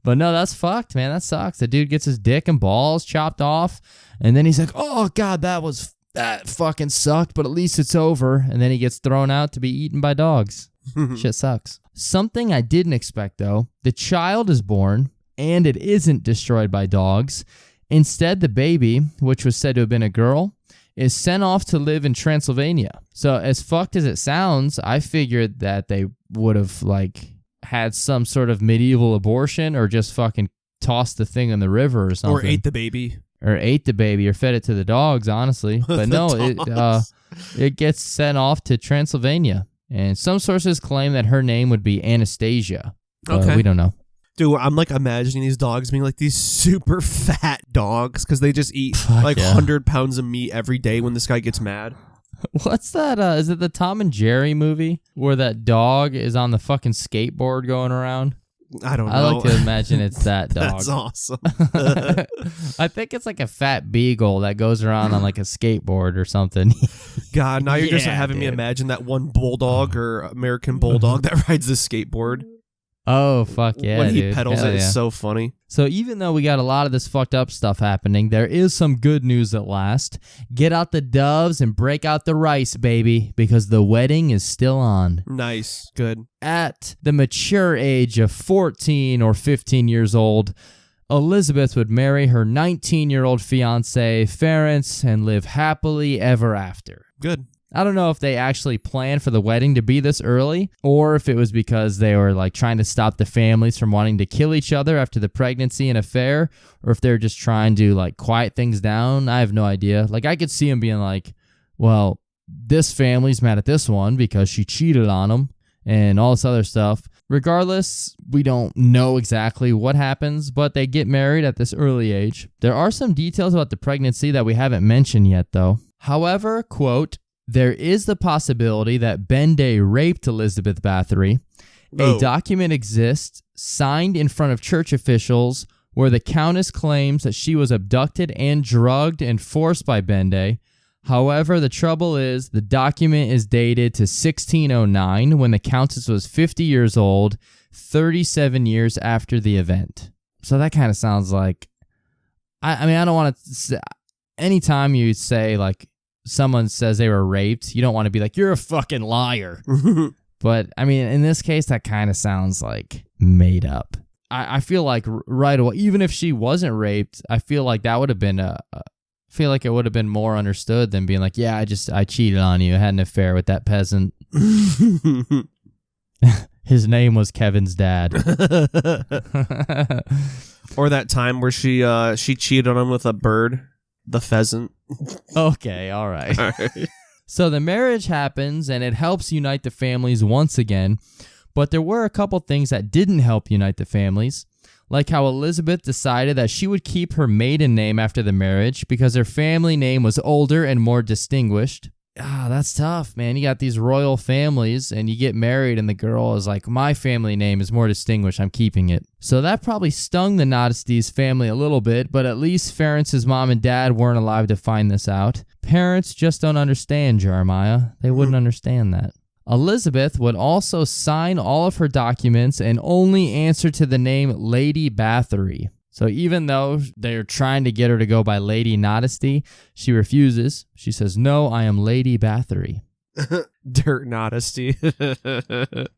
But no, that's fucked, man. That sucks. The dude gets his dick and balls chopped off, and then he's like, oh, God, that fucking sucked, but at least it's over. And then he gets thrown out to be eaten by dogs. Shit sucks. Something I didn't expect, though. The child is born, and it isn't destroyed by dogs. Instead, the baby, which was said to have been a girl, is sent off to live in Transylvania. So as fucked as it sounds, I figured that they would have had some sort of medieval abortion or just fucking tossed the thing in the river or something. Or ate the baby. Or fed it to the dogs, honestly. But no, it gets sent off to Transylvania. And some sources claim that her name would be Anastasia. Okay. We don't know. Dude, I'm imagining these dogs being these super fat dogs because they just eat 100 pounds of meat every day when this guy gets mad. What's that? Is it the Tom and Jerry movie where that dog is on the fucking skateboard going around? I don't know. I like to imagine it's that dog. That's awesome. I think it's like a fat beagle that goes around on a skateboard or something. God, now you're just having me imagine that one bulldog or American bulldog that rides the skateboard. Oh, fuck yeah, when he dude. pedals Hell it, yeah. it's so funny. So even though we got a lot of this fucked up stuff happening, there is some good news at last. Get out the doves and break out the rice, baby, because the wedding is still on. Nice. Good. At the mature age of 14 or 15 years old, Elizabeth would marry her 19-year-old fiancé, Ference, and live happily ever after. Good. I don't know if they actually planned for the wedding to be this early, or if it was because they were trying to stop the families from wanting to kill each other after the pregnancy and affair, or if they're just trying to quiet things down. I have no idea. I could see them being well, this family's mad at this one because she cheated on them and all this other stuff. Regardless, we don't know exactly what happens, but they get married at this early age. There are some details about the pregnancy that we haven't mentioned yet, though. However, quote, there is the possibility that Bende raped Elizabeth Bathory. A document exists, signed in front of church officials, where the Countess claims that she was abducted and drugged and forced by Bende. However, the trouble is, the document is dated to 1609, when the Countess was 50 years old, 37 years after the event. So that kind of sounds like... I mean, I don't want to... say, anytime you say, someone says they were raped, you don't want to be you're a fucking liar. But, I mean, in this case, that kind of sounds made up. I feel right away, even if she wasn't raped, I feel that would have been I feel it would have been more understood than being I cheated on you, I had an affair with that peasant. His name was Kevin's dad. Or that time where she cheated on him with a bird. The pheasant. Okay, all right. So the marriage happens, and it helps unite the families once again, but there were a couple things that didn't help unite the families, like how Elizabeth decided that she would keep her maiden name after the marriage because her family name was older and more distinguished. That's tough, man. You got these royal families, and you get married, and the girl is my family name is more distinguished, I'm keeping it. So that probably stung the Noddisty's family a little bit, but at least Ference's mom and dad weren't alive to find this out. Parents just don't understand, Jeremiah. They wouldn't understand that. Elizabeth would also sign all of her documents and only answer to the name Lady Bathory. So even though they're trying to get her to go by Lady Nodisty, she refuses. She says, no, I am Lady Bathory. Dirt Nodisty.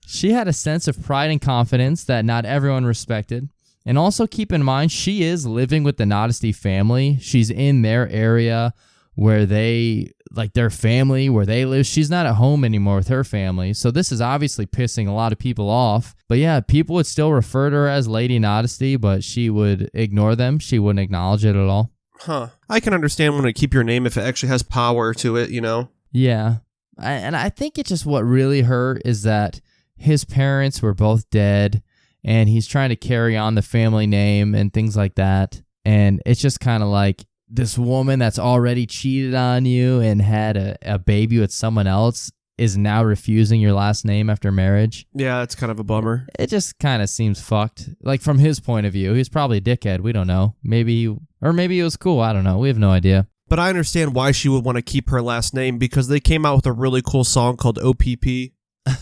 She had a sense of pride and confidence that not everyone respected. And also keep in mind, she is living with the Nodisty family. She's in their area where they like their family where they live. She's not at home anymore with her family. So this is obviously pissing a lot of people off. But yeah, people would still refer to her as Lady Modesty, but she would ignore them. She wouldn't acknowledge it at all. Huh. I can understand wanting to keep your name if it actually has power to it, you know? Yeah. And I think it's just what really hurt is that his parents were both dead, and he's trying to carry on the family name and things like that. And it's just kind of like this woman that's already cheated on you and had a baby with someone else is now refusing your last name after marriage. Yeah, it's kind of a bummer. It just kind of seems fucked. Like from his point of view, he's probably a dickhead. We don't know. Maybe he was cool. I don't know. We have no idea. But I understand why she would want to keep her last name because they came out with a really cool song called OPP.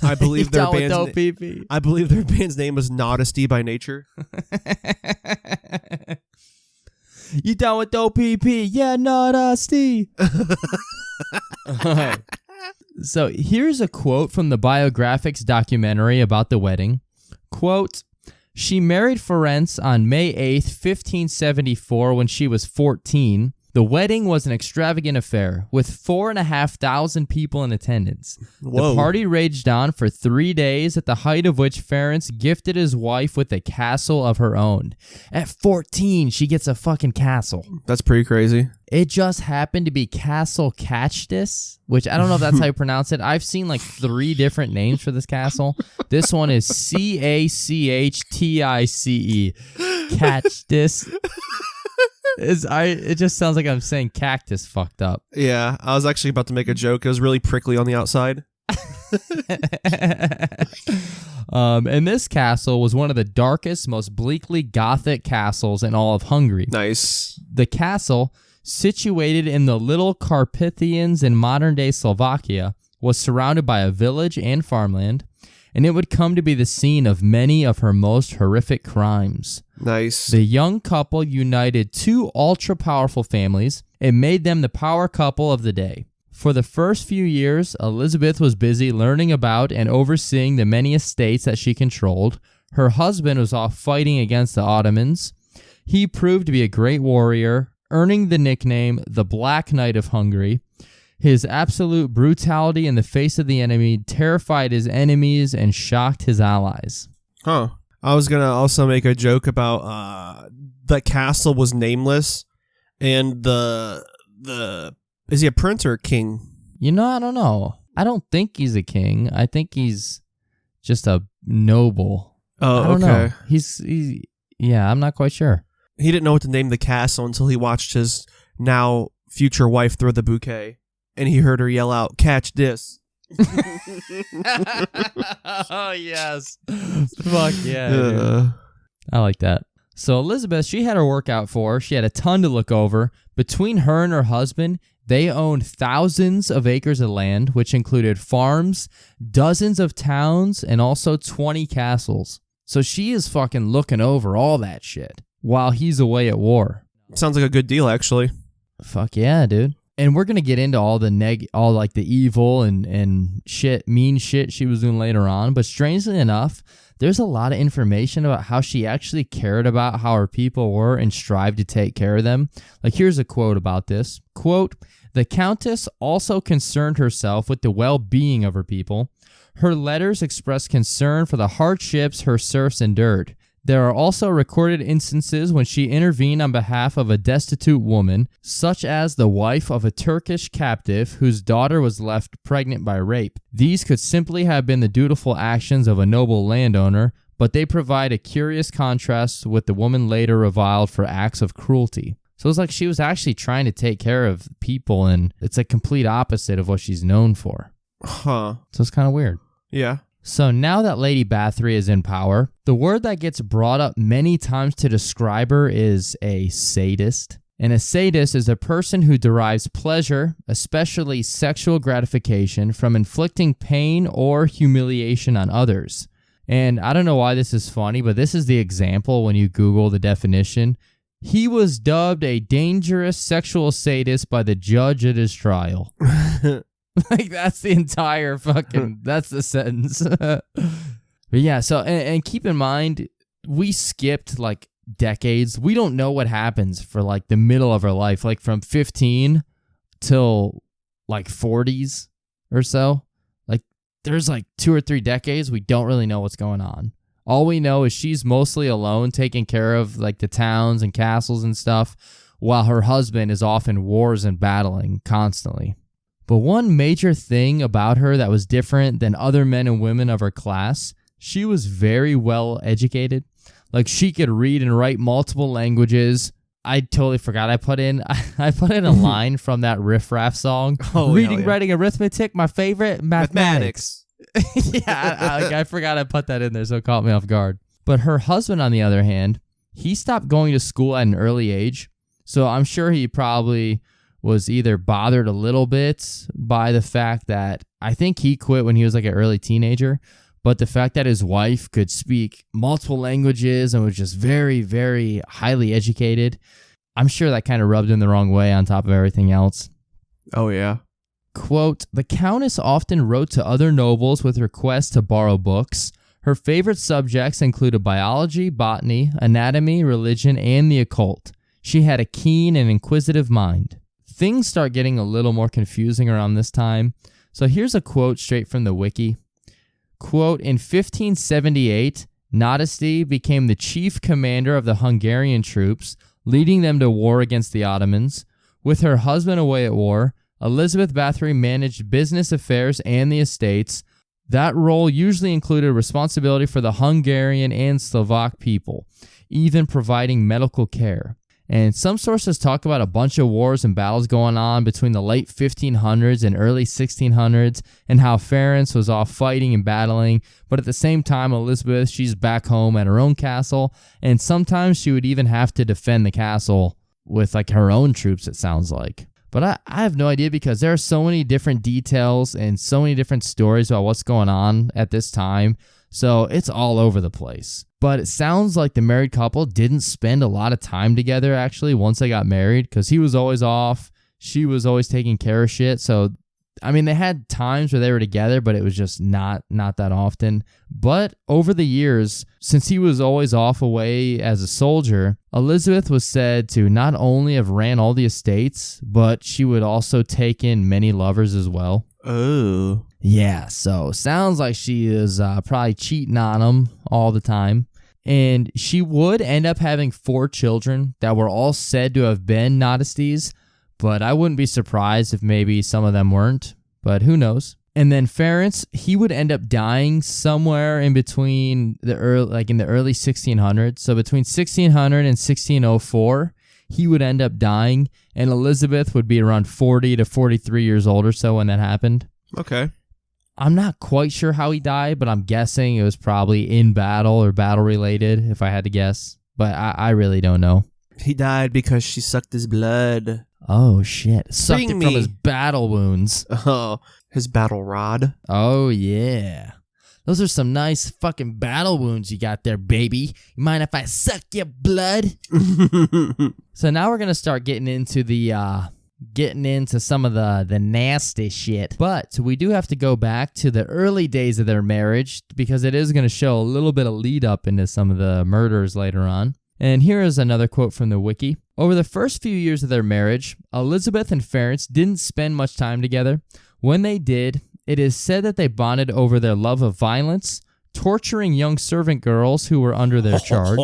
I believe their band's name was Modesty by Nature. You down with OPP? Yeah, Modesty. So here's a quote from the Biographics documentary about the wedding. Quote, "She married Ferenc on May 8th, 1574 when she was 14. The wedding was an extravagant affair with 4,500 people in attendance. Whoa. The party raged on for 3 days, at the height of which Ferenc gifted his wife with a castle of her own. At 14, she gets a fucking castle. That's pretty crazy. It just happened to be Castle Catchtis, which I don't know if that's how you pronounce it. I've seen like 3 different names for this castle. This one is Cachtice. Catchtis. It just sounds like I'm saying cactus fucked up. Yeah, I was actually about to make a joke. It was really prickly on the outside. And this castle was one of the darkest, most bleakly gothic castles in all of Hungary. Nice. The castle, situated in the Little Carpathians in modern-day Slovakia, was surrounded by a village and farmland, and it would come to be the scene of many of her most horrific crimes. Nice. The young couple united 2 ultra-powerful families and made them the power couple of the day. For the first few years, Elizabeth was busy learning about and overseeing the many estates that she controlled. Her husband was off fighting against the Ottomans. He proved to be a great warrior, earning the nickname the Black Knight of Hungary. His absolute brutality in the face of the enemy terrified his enemies and shocked his allies. Huh. I was going to also make a joke about the castle was nameless, and the is he a prince or a king? You know, I don't know. I don't think he's a king. I think he's just a noble. Oh, I don't okay. know. Yeah, I'm not quite sure. He didn't know what to name the castle until he watched his now future wife throw the bouquet, and he heard her yell out, "Catch this." Oh, yes. Fuck yeah. I like that. So Elizabeth, she had her work out for her. She had a ton to look over. Between her and her husband, they owned thousands of acres of land, which included farms, dozens of towns, and also 20 castles. So she is fucking looking over all that shit while he's away at war. Sounds like a good deal, actually. Fuck yeah, dude. And we're going to get into all the the evil and shit, mean shit she was doing later on. But strangely enough, there's a lot of information about how she actually cared about how her people were and strived to take care of them. Like, here's a quote about this. Quote, "The Countess also concerned herself with the well-being of her people. Her letters expressed concern for the hardships her serfs endured. There are also recorded instances when she intervened on behalf of a destitute woman, such as the wife of a Turkish captive whose daughter was left pregnant by rape. These could simply have been the dutiful actions of a noble landowner, but they provide a curious contrast with the woman later reviled for acts of cruelty." So it's like she was actually trying to take care of people, and it's a complete opposite of what she's known for. Huh. So it's kind of weird. Yeah. So now that Lady Bathory is in power, the word that gets brought up many times to describe her is a sadist. And a sadist is a person who derives pleasure, especially sexual gratification, from inflicting pain or humiliation on others. And I don't know why this is funny, but this is the example when you Google the definition. He was dubbed a dangerous sexual sadist by the judge at his trial. Like, that's the entire fucking, that's the sentence. But yeah, so, and keep in mind, we skipped like decades. We don't know what happens for like the middle of our life, like from 15 till like 40s or so. Like there's like 2 or 3 decades we don't really know what's going on. All we know is she's mostly alone taking care of like the towns and castles and stuff, while her husband is off in wars and battling constantly. But one major thing about her that was different than other men and women of her class, she was very well educated. Like she could read and write multiple languages. I totally forgot I put in a line from that Riff Raff song. Oh, Reading, yeah. writing, arithmetic, my favorite, mathematics. Yeah, I forgot I put that in there, so it caught me off guard. But her husband, on the other hand, he stopped going to school at an early age. So I'm sure he probably was either bothered a little bit by the fact that I think he quit when he was like an early teenager, but the fact that his wife could speak multiple languages and was just very, very highly educated, I'm sure that kind of rubbed him the wrong way on top of everything else. Oh, yeah. Quote, the Countess often wrote to other nobles with requests to borrow books. Her favorite subjects included biology, botany, anatomy, religion, and the occult. She had a keen and inquisitive mind. Things start getting a little more confusing around this time. So here's a quote straight from the wiki. Quote, in 1578, Nádasdy became the chief commander of the Hungarian troops, leading them to war against the Ottomans. With her husband away at war, Elizabeth Bathory managed business affairs and the estates. That role usually included responsibility for the Hungarian and Slovak people, even providing medical care. And some sources talk about a bunch of wars and battles going on between the late 1500s and early 1600s, and how Ferenc was off fighting and battling, but at the same time, Elizabeth, she's back home at her own castle, and sometimes she would even have to defend the castle with like her own troops, it sounds like. But I have no idea, because there are so many different details and so many different stories about what's going on at this time. So it's all over the place. But it sounds like the married couple didn't spend a lot of time together, actually, once they got married, because he was always off. She was always taking care of shit. So, I mean, they had times where they were together, but it was just not that often. But over the years, since he was always off away as a soldier, Elizabeth was said to not only have ran all the estates, but she would also take in many lovers as well. Oh. Yeah, so sounds like she is probably cheating on him all the time. And she would end up having 4 children that were all said to have been Nádasdy's, but I wouldn't be surprised if maybe some of them weren't, but who knows. And then Ferenc, he would end up dying somewhere in between the early 1600s. So between 1600 and 1604, he would end up dying, and Elizabeth would be around 40 to 43 years old or so when that happened. Okay. I'm not quite sure how he died, but I'm guessing it was probably in battle or battle related, if I had to guess. But I really don't know. He died because she sucked his blood. Oh, shit. Sucked it Bring from me. his battle wounds. Oh, his battle rod. Oh, yeah. Those are some nice fucking battle wounds you got there, baby. You mind if I suck your blood? So now we're going to start getting into some of the nasty shit. But we do have to go back to the early days of their marriage, because it is going to show a little bit of lead up into some of the murders later on. And here is another quote from the wiki. Over the first few years of their marriage, Elizabeth and Ferenc didn't spend much time together. When they did, it is said that they bonded over their love of violence, torturing young servant girls who were under their charge.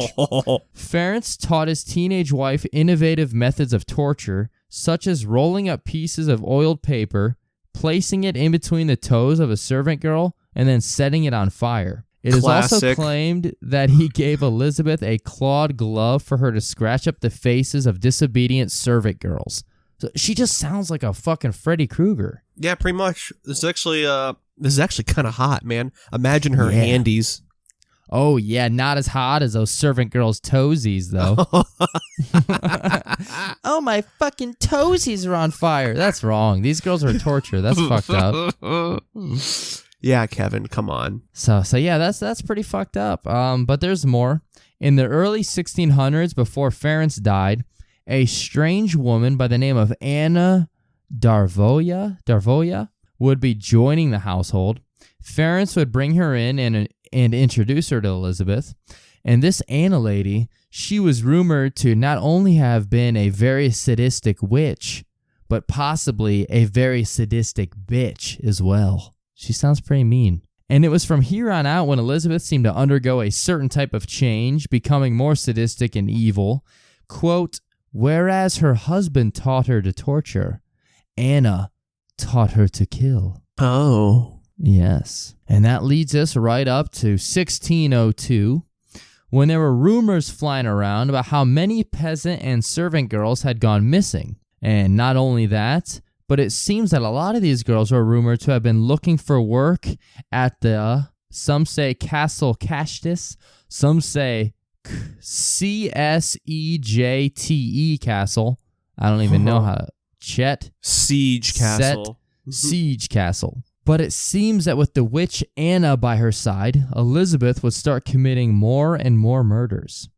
Ferenc taught his teenage wife innovative methods of torture, such as rolling up pieces of oiled paper, placing it in between the toes of a servant girl, and then setting it on fire. It is also Classic. claimed that he gave Elizabeth a clawed glove for her to scratch up the faces of disobedient servant girls. So she just sounds like a fucking Freddy Krueger. Yeah, pretty much. This is actually kind of hot, man. Imagine her Yeah. handies. Oh, yeah, not as hot as those servant girls' toesies, though. Oh, my fucking toesies are on fire. That's wrong. These girls are torture. That's fucked up. Yeah, Kevin, come on. So yeah, that's pretty fucked up. But there's more. In the early 1600s, before Ferenc died, a strange woman by the name of Anna Darvoya would be joining the household. Ferenc would bring her in and introduce her to Elizabeth. And this Anna lady, she was rumored to not only have been a very sadistic witch, but possibly a very sadistic bitch as well. She sounds pretty mean. And it was from here on out when Elizabeth seemed to undergo a certain type of change, becoming more sadistic and evil. Quote, whereas her husband taught her to torture, Anna taught her to kill. Oh. Yes. And that leads us right up to 1602, when there were rumors flying around about how many peasant and servant girls had gone missing. And not only that, but it seems that a lot of these girls were rumored to have been looking for work at the, some say Castle Cashtis, some say CSEJTE Castle. I don't even know how. Chet? Siege Castle. Siege Castle. But it seems that with the witch Anna by her side, Elizabeth would start committing more and more murders.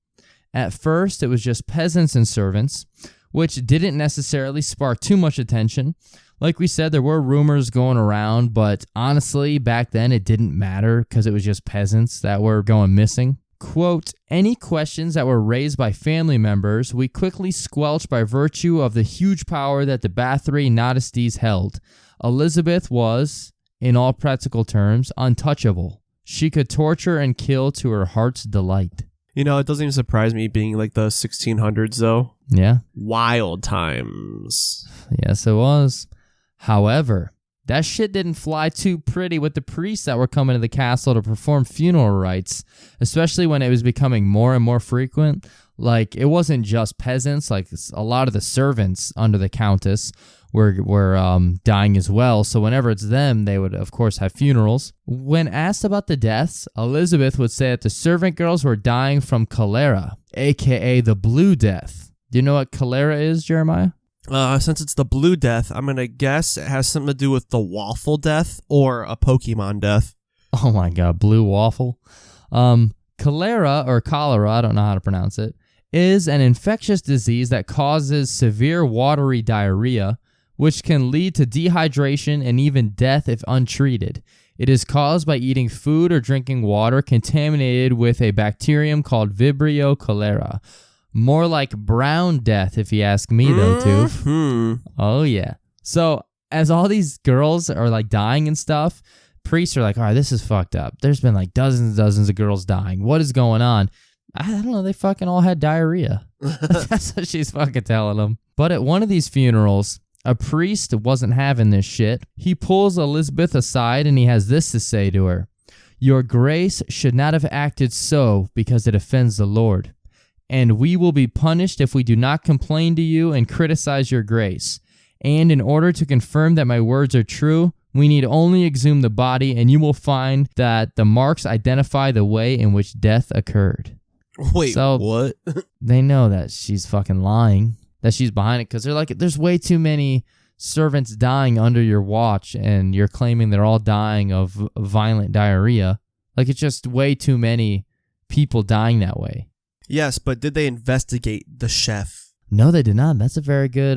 At first, it was just peasants and servants, which didn't necessarily spark too much attention. Like we said, there were rumors going around, but honestly, back then it didn't matter because it was just peasants that were going missing. Quote, any questions that were raised by family members we quickly squelched by virtue of the huge power that the Bathory Nodesties held. Elizabeth was, in all practical terms, untouchable. She could torture and kill to her heart's delight. You know, it doesn't even surprise me being like the 1600s, though. Yeah. Wild times. Yes, it was. However, that shit didn't fly too pretty with the priests that were coming to the castle to perform funeral rites, especially when it was becoming more and more frequent. Like, it wasn't just peasants. Like, a lot of the servants under the countess were dying as well. So whenever it's them, they would, of course, have funerals. When asked about the deaths, Elizabeth would say that the servant girls were dying from cholera, a.k.a. the Blue Death. Do you know what cholera is, Jeremiah? Since it's the Blue Death, I'm going to guess it has something to do with the Waffle Death or a Pokemon death. Oh my God, Blue Waffle. Cholera, or cholera, I don't know how to pronounce it, is an infectious disease that causes severe watery diarrhea, which can lead to dehydration and even death if untreated. It is caused by eating food or drinking water contaminated with a bacterium called Vibrio cholera. More like brown death, if you ask me, though, Toof. Mm-hmm. Oh, yeah. So, as all these girls are, like, dying and stuff, priests are like, all right, this is fucked up. There's been, like, dozens and dozens of girls dying. What is going on? I don't know. They fucking all had diarrhea. That's what she's fucking telling them. But at one of these funerals, a priest wasn't having this shit. He pulls Elizabeth aside and he has this to say to her. Your grace should not have acted so because it offends the Lord. And we will be punished if we do not complain to you and criticize your grace. And in order to confirm that my words are true, we need only exhume the body and you will find that the marks identify the way in which death occurred. Wait, so what? They know that she's fucking lying, that she's behind it, because they're like, there's way too many servants dying under your watch, and you're claiming they're all dying of violent diarrhea. Like, it's just way too many people dying that way. Yes, but did they investigate the chef? No, they did not. That's a very good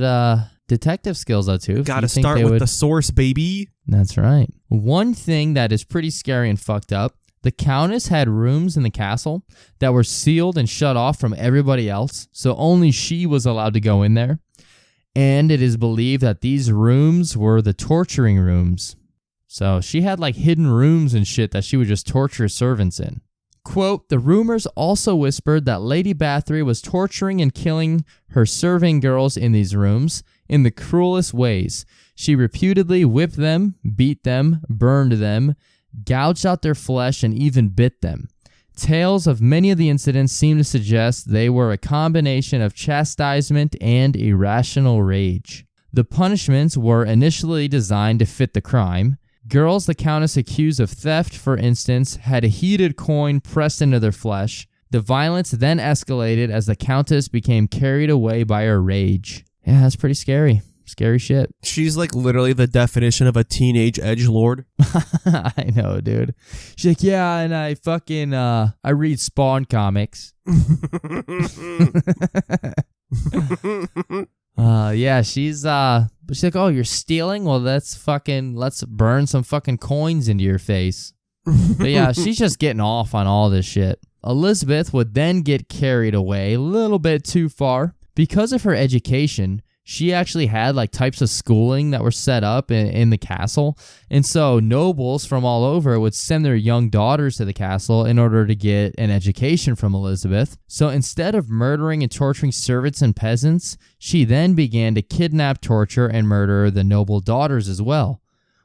detective skills, though, too. Gotta start with the source, baby. That's right. One thing that is pretty scary and fucked up, the Countess had rooms in the castle that were sealed and shut off from everybody else, so only she was allowed to go in there. And it is believed that these rooms were the torturing rooms. So she had like hidden rooms and shit that she would just torture servants in. Quote, the rumors also whispered that Lady Bathory was torturing and killing her serving girls in these rooms in the cruelest ways. She reputedly whipped them, beat them, burned them, gouged out their flesh, and even bit them. Tales of many of the incidents seem to suggest they were a combination of chastisement and irrational rage. The punishments were initially designed to fit the crime. Girls the Countess accused of theft, for instance, had a heated coin pressed into their flesh. The violence then escalated as the Countess became carried away by her rage. Yeah, that's pretty scary. Scary shit. She's like literally the definition of a teenage edgelord. I know, dude. She's like, yeah, and I fucking, I read Spawn comics. Yeah, she's like, oh, you're stealing? Well, let's burn some fucking coins into your face. But yeah, she's just getting off on all this shit. Elizabeth would then get carried away a little bit too far. Because of her education, she actually had like types of schooling that were set up in the castle. And so nobles from all over would send their young daughters to the castle in order to get an education from Elizabeth. So instead of murdering and torturing servants and peasants, she then began to kidnap, torture, and murder the noble daughters as well,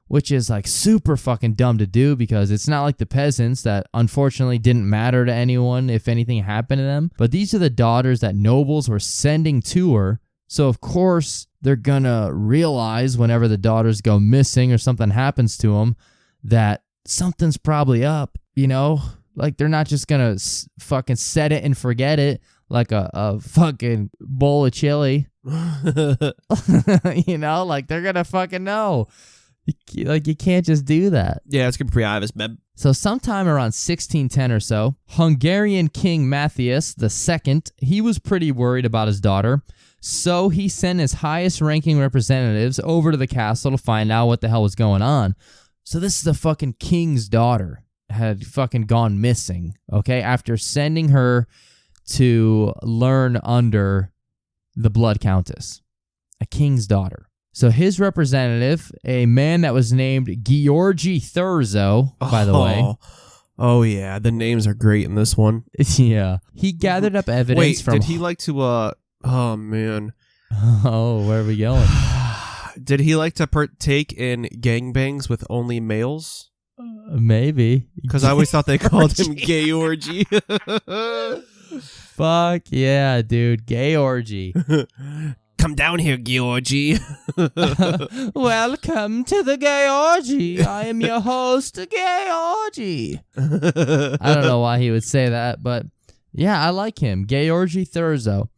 which is like super fucking dumb to do because it's not like the peasants that unfortunately didn't matter to anyone if anything happened to them. But these are the daughters that nobles were sending to her. So, of course, they're gonna realize whenever the daughters go missing or something happens to them that something's probably up, you know? Like, they're not just gonna fucking set it and forget it like a fucking bowl of chili. You know? Like, they're gonna fucking know. Like, you can't just do that. Yeah, it's pretty obvious, man. So sometime around 1610 or so, Hungarian King Matthias II, he was pretty worried about his daughter. So he sent his highest ranking representatives over to the castle to find out what the hell was going on. So this is the fucking king's daughter had fucking gone missing, okay, after sending her to learn under the Blood Countess, a king's daughter. So his representative, a man that was named Georgi Thurzo, by the way. Oh, yeah. The names are great in this one. Yeah. He gathered up evidence from... Wait, did he like to, oh, man. Oh, where are we going? Did he like to partake in gangbangs with only males? Maybe. Because I always thought they called him Gay Orgy. Fuck yeah, dude. Gay orgy. Come down here, Georgie. Welcome to the Gay Orgy. I am your host, Gay Orgy. I don't know why he would say that, but yeah, I like him. Georgi Thurzo.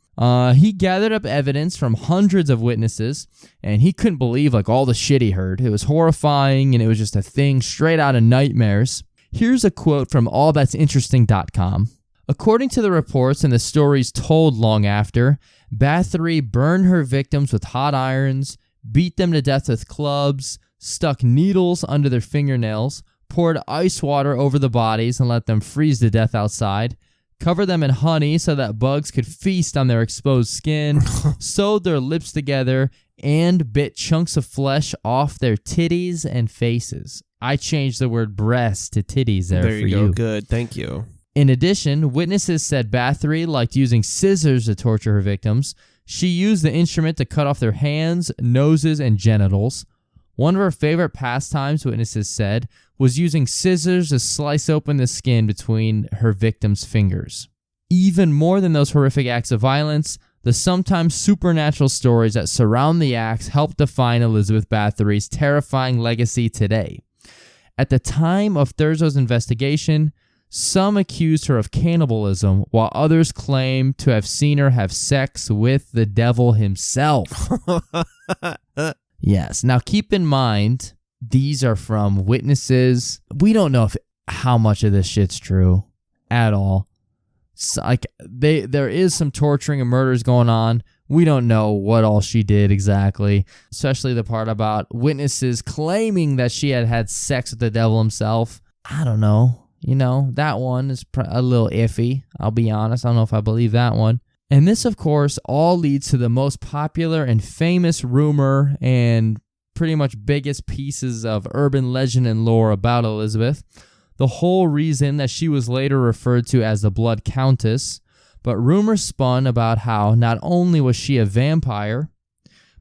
He gathered up evidence from hundreds of witnesses, and he couldn't believe like all the shit he heard. It was horrifying, and it was just a thing straight out of nightmares. Here's a quote from allthat'sinteresting.com. According to the reports and the stories told long after, Bathory burned her victims with hot irons, beat them to death with clubs, stuck needles under their fingernails, poured ice water over the bodies and let them freeze to death outside, covered them in honey so that bugs could feast on their exposed skin, sewed their lips together, and bit chunks of flesh off their titties and faces. I changed the word breast to titties there for you. There you go. Good. Thank you. In addition, witnesses said Bathory liked using scissors to torture her victims. She used the instrument to cut off their hands, noses, and genitals. One of her favorite pastimes, witnesses said, was using scissors to slice open the skin between her victims' fingers. Even more than those horrific acts of violence, the sometimes supernatural stories that surround the acts help define Elizabeth Bathory's terrifying legacy today. At the time of Thurzo's investigation, some accused her of cannibalism, while others claim to have seen her have sex with the devil himself. Yes. Now, keep in mind, these are from witnesses. We don't know how much of this shit's true at all. So, like, there is some torturing and murders going on. We don't know what all she did exactly, especially the part about witnesses claiming that she had had sex with the devil himself. I don't know. You know, that one is a little iffy. I'll be honest. I don't know if I believe that one. And this, of course, all leads to the most popular and famous rumor and pretty much biggest pieces of urban legend and lore about Elizabeth. The whole reason that she was later referred to as the Blood Countess. But rumors spun about how not only was she a vampire,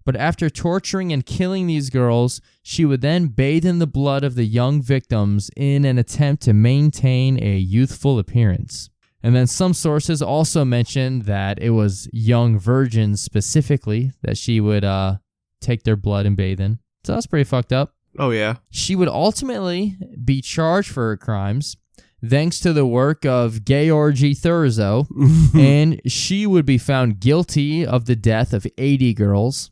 but after torturing and killing these girls, she would then bathe in the blood of the young victims in an attempt to maintain a youthful appearance. And then some sources also mentioned that it was young virgins specifically that she would take their blood and bathe in. So that's pretty fucked up. Oh, yeah. She would ultimately be charged for her crimes, thanks to the work of Georgi Thurzo, and she would be found guilty of the death of 80 girls.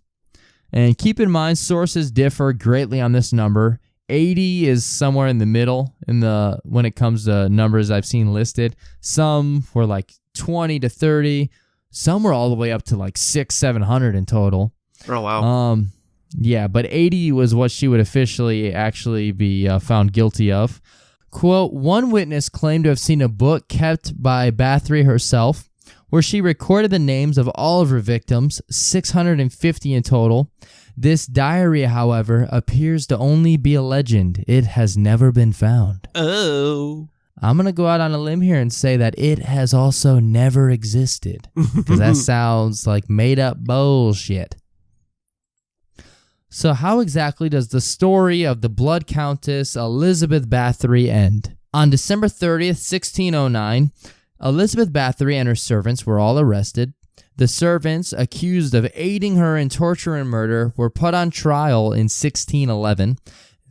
And keep in mind, sources differ greatly on this number. 80 is somewhere in the middle when it comes to numbers I've seen listed. Some were like 20 to 30. Some were all the way up to like 600-700 in total. Oh, wow. Yeah, but 80 was what she would officially actually be found guilty of. Quote, one witness claimed to have seen a book kept by Bathory herself where she recorded the names of all of her victims, 650 in total. This diary, however, appears to only be a legend. It has never been found. Oh. I'm going to go out on a limb here and say that it has also never existed, because that sounds like made-up bullshit. So how exactly does the story of the Blood Countess Elizabeth Bathory end? On December 30th, 1609, Elizabeth Bathory and her servants were all arrested. The servants, accused of aiding her in torture and murder, were put on trial in 1611.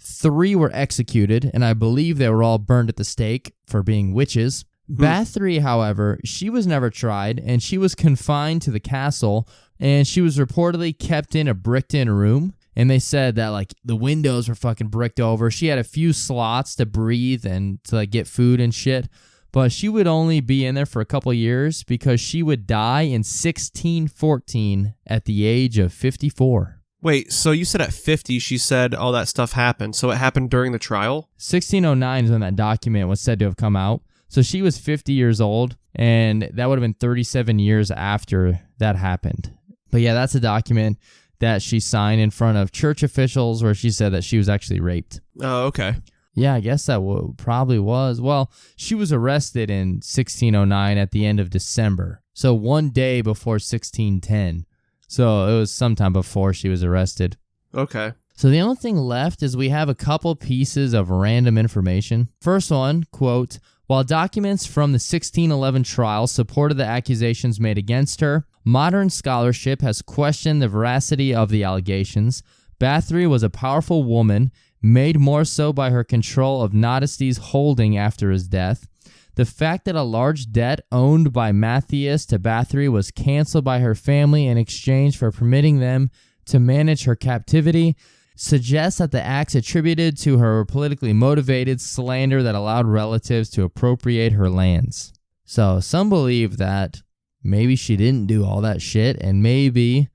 3 were executed, and I believe they were all burned at the stake for being witches. Bathory, however, she was never tried, and she was confined to the castle, and she was reportedly kept in a bricked-in room. And they said that, like, the windows were fucking bricked over. She had a few slots to breathe and to, like, get food and shit. But she would only be in there for a couple years because she would die in 1614 at the age of 54. Wait, so you said at 50 she said all that stuff happened. So it happened during the trial? 1609 is when that document was said to have come out. So she was 50 years old, and that would have been 37 years after that happened. But yeah, that's a document that she signed in front of church officials where she said that she was actually raped. Oh, okay. Yeah, I guess that probably was. Well, she was arrested in 1609 at the end of December. So one day before 1610. So it was sometime before she was arrested. Okay. So the only thing left is we have a couple pieces of random information. First one, quote, while documents from the 1611 trial supported the accusations made against her, modern scholarship has questioned the veracity of the allegations. Bathory was a powerful woman, made more so by her control of Nadisti's holding after his death. The fact that a large debt owned by Matthias to Bathory was canceled by her family in exchange for permitting them to manage her captivity suggests that the acts attributed to her were politically motivated slander that allowed relatives to appropriate her lands. So some believe that maybe she didn't do all that shit, and maybe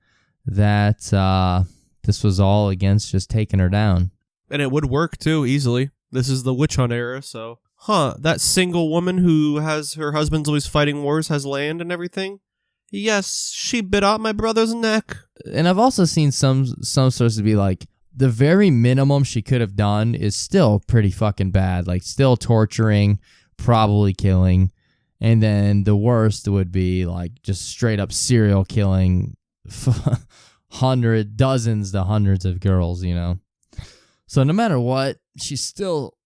that this was all against just taking her down. And it would work too, easily. This is the witch hunt era, so... that single woman who has her husband's always fighting wars, has land and everything? Yes, she bit out my brother's neck. And I've also seen some sources be like, the very minimum she could have done is still pretty fucking bad. Like, still torturing, probably killing. And then the worst would be, like, just straight up serial killing dozens to hundreds of girls, you know? So no matter what, she's still...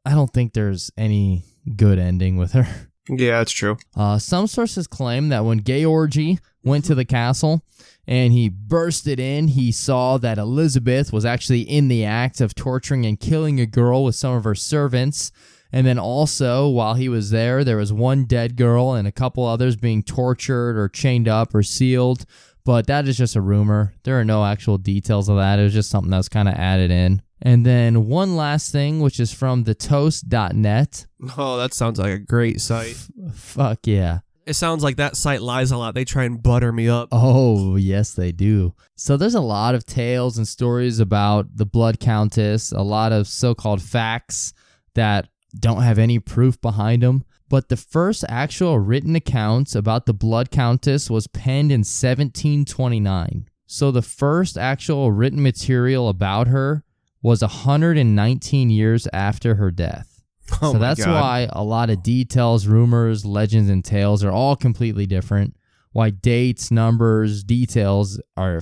I don't think there's any good ending with her. Yeah, that's true. Some sources claim that when Georgi went to the castle and he bursted in, he saw that Elizabeth was actually in the act of torturing and killing a girl with some of her servants. And then also, while he was there, there was one dead girl and a couple others being tortured or chained up or sealed. But that is just a rumor. There are no actual details of that. It was just something that was kind of added in. And then one last thing, which is from thetoast.net. Oh, that sounds like a great site. Fuck yeah. It sounds like that site lies a lot. They try and butter me up. Oh, yes, they do. So there's a lot of tales and stories about the Blood Countess, a lot of so-called facts that don't have any proof behind them. But the first actual written account about the Blood Countess was penned in 1729. So the first actual written material about her was 119 years after her death. Oh so that's God. why a lot of details, rumors, legends, and tales are all completely different. Why dates, numbers, details are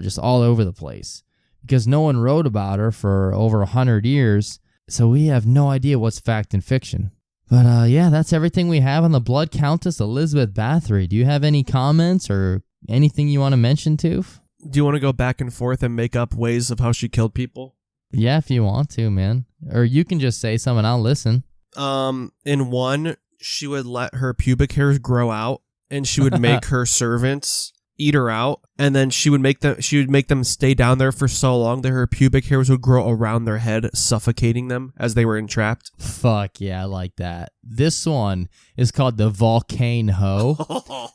just all over the place. Because no one wrote about her for over 100 years, so we have no idea what's fact and fiction. But yeah, that's everything we have on the Blood Countess Elizabeth Bathory. Do you have any comments or anything you want to mention, too? Do you want to go back and forth and make up ways of how she killed people? Yeah, if you want to, man. Or you can just say something, I'll listen. In one, she would let her pubic hairs grow out, and she would make her servants eat her out, and then she would make them stay down there for so long that her pubic hairs would grow around their head, suffocating them as they were entrapped. Fuck yeah, I like that. This one is called the Volcano,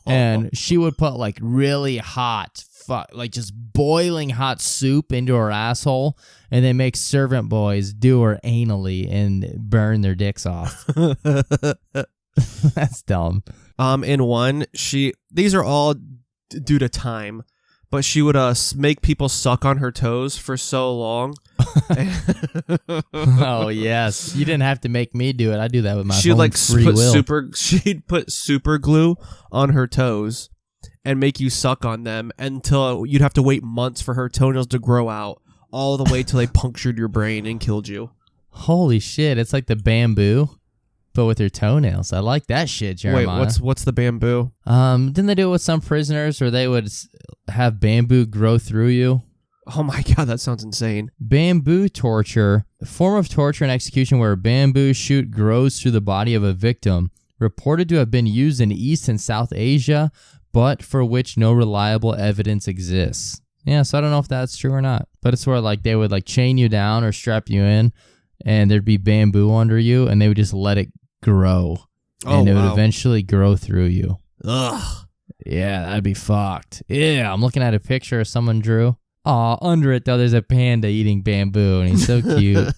and she would put like really hot, like just boiling hot soup into her asshole, and then make servant boys do her anally and burn their dicks off. That's dumb. In one, these are all due to time, but she would make people suck on her toes for so long. Oh yes, you didn't have to make me do it. I do that with my She'd own free will. She'd put super glue on her toes and make you suck on them until you'd have to wait months for her toenails to grow out, all the way till they punctured your brain and killed you. Holy shit! It's like the bamboo, but with your toenails. I like that shit, Jeremiah. Wait, what's the bamboo? Didn't they do it with some prisoners where they would have bamboo grow through you? Oh my god, that sounds insane. Bamboo torture, a form of torture and execution where a bamboo shoot grows through the body of a victim, reported to have been used in East and South Asia, but for which no reliable evidence exists. Yeah, so I don't know if that's true or not, but it's where like they would like chain you down or strap you in, and there'd be bamboo under you, and they would just let it grow, and it would eventually grow through you. Ugh. Yeah, that'd be fucked. Yeah, I'm looking at a picture someone drew. Aw, under it, though, there's a panda eating bamboo, and he's so cute.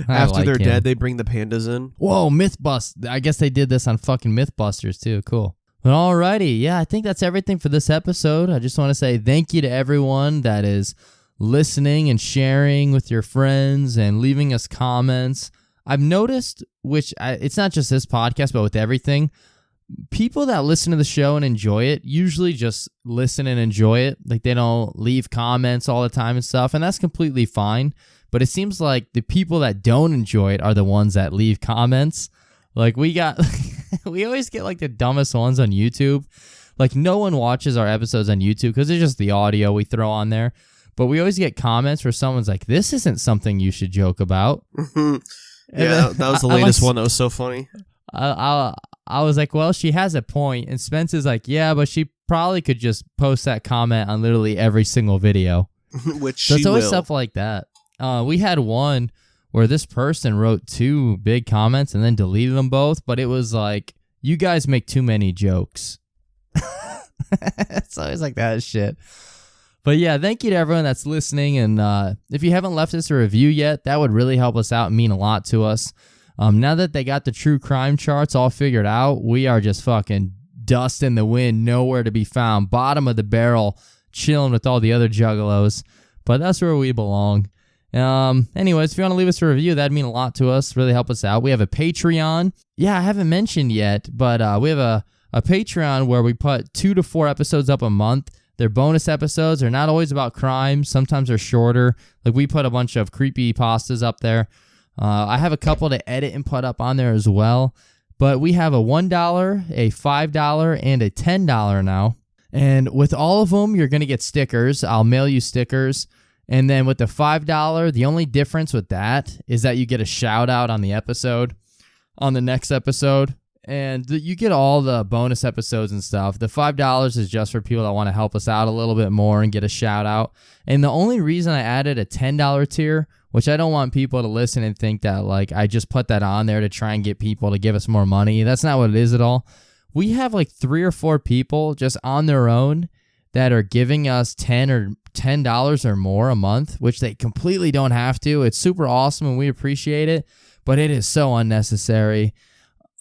After they're dead, they bring the pandas in. Whoa, Mythbusters. I guess they did this on fucking Mythbusters, too. Cool. But alrighty, yeah, I think that's everything for this episode. I just want to say thank you to everyone that is listening and sharing with your friends and leaving us comments. I've noticed, it's not just this podcast, but with everything, people that listen to the show and enjoy it usually just listen and enjoy it. Like they don't leave comments all the time and stuff, and that's completely fine. But it seems like the people that don't enjoy it are the ones that leave comments. Like we always get like the dumbest ones on YouTube. Like no one watches our episodes on YouTube because it's just the audio we throw on there. But we always get comments where someone's like, "This isn't something you should joke about." Yeah, that was the latest one. That was so funny. I was like, well, she has a point. And Spence is like, yeah, but she probably could just post that comment on literally every single video. Which so it's always will. stuff like that. We had one where this person wrote 2 big comments and then deleted them both. But it was like, you guys make too many jokes. It's always like that shit. But yeah, thank you to everyone that's listening. And if you haven't left us a review yet, that would really help us out and mean a lot to us. Now that they got the true crime charts all figured out, we are just fucking dust in the wind, nowhere to be found, bottom of the barrel, chilling with all the other juggalos. But that's where we belong. Anyways, if you want to leave us a review, that'd mean a lot to us, really help us out. We have a Patreon. Yeah, I haven't mentioned yet, but we have a Patreon where we put 2 to 4 episodes up a month. They're bonus episodes. They're not always about crime. Sometimes they're shorter. Like we put a bunch of creepy pastas up there. I have a couple to edit and put up on there as well. But we have a $1, a $5, and a $10 now. And with all of them, you're going to get stickers. I'll mail you stickers. And then with the $5, the only difference with that is that you get a shout out on the episode, on the next episode. And you get all the bonus episodes and stuff. The $5 is just for people that want to help us out a little bit more and get a shout out. And the only reason I added a $10 tier, which I don't want people to listen and think that like I just put that on there to try and get people to give us more money. That's not what it is at all. We have like 3 or 4 people just on their own that are giving us $10 or more a month, which they completely don't have to. It's super awesome and we appreciate it, but it is so unnecessary.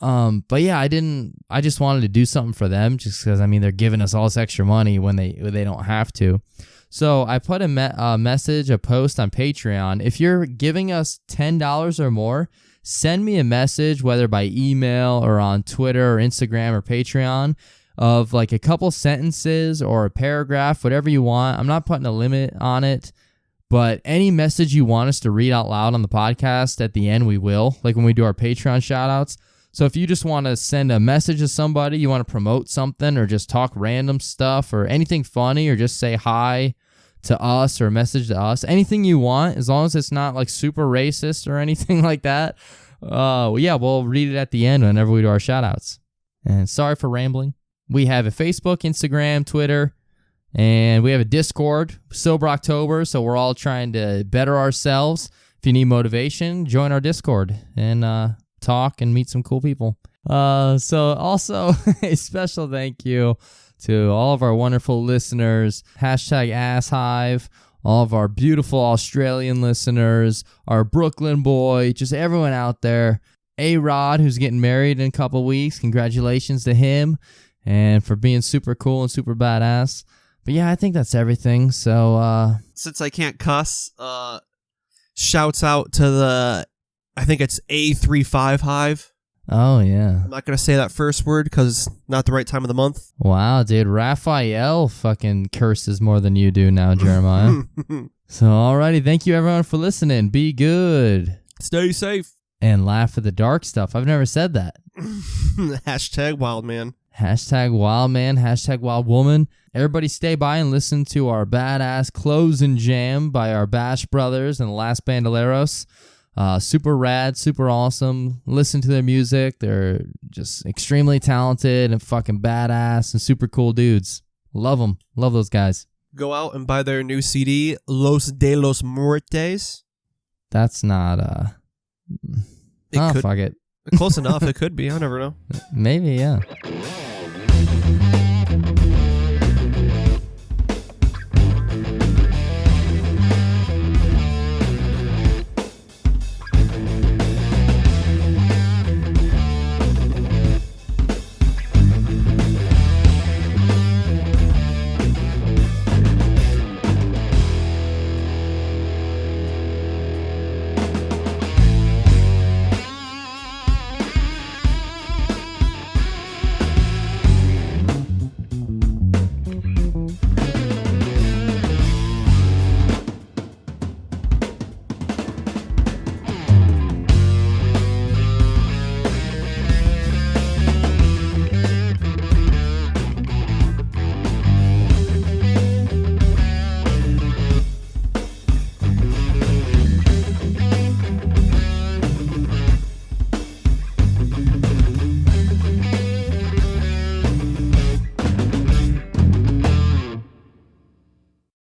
But yeah, I just wanted to do something for them just because, I mean, they're giving us all this extra money when they don't have to. So I put a post on Patreon. If you're giving us $10 or more, send me a message, whether by email or on Twitter or Instagram or Patreon, of like a couple sentences or a paragraph, whatever you want. I'm not putting a limit on it, but any message you want us to read out loud on the podcast at the end, we will, like when we do our Patreon shout outs. So if you just want to send a message to somebody, you want to promote something or just talk random stuff or anything funny or just say hi to us or message to us, anything you want, as long as it's not like super racist or anything like that, yeah, we'll read it at the end whenever we do our shout outs. And sorry for rambling. We have a Facebook, Instagram, Twitter, and we have a Discord, Sober October, so we're all trying to better ourselves. If you need motivation, join our Discord and talk and meet some cool people. So also a special thank you to all of our wonderful listeners, #AssHive, all of our beautiful Australian listeners, our Brooklyn boy, just everyone out there. A-Rod, who's getting married in a couple weeks. Congratulations to him and for being super cool and super badass. But yeah, I think that's everything. So, since I can't cuss, shouts out to I think it's A35 Hive. Oh, yeah. I'm not going to say that first word because it's not the right time of the month. Wow, dude. Raphael fucking curses more than you do now, Jeremiah. So, alrighty. Thank you, everyone, for listening. Be good. Stay safe. And laugh at the dark stuff. I've never said that. Hashtag Wildman. Hashtag Wildman. Hashtag Wildwoman. Everybody stay by and listen to our badass Closing Jam by our Bash Brothers and the Last Bandoleros. Super rad, super awesome. Listen to their music. They're just extremely talented and fucking badass and super cool dudes. Love them. Love those guys. Go out and buy their new CD, Los de los Muertes. That's not, It could, fuck it. close enough. It could be. I never know. Maybe, yeah.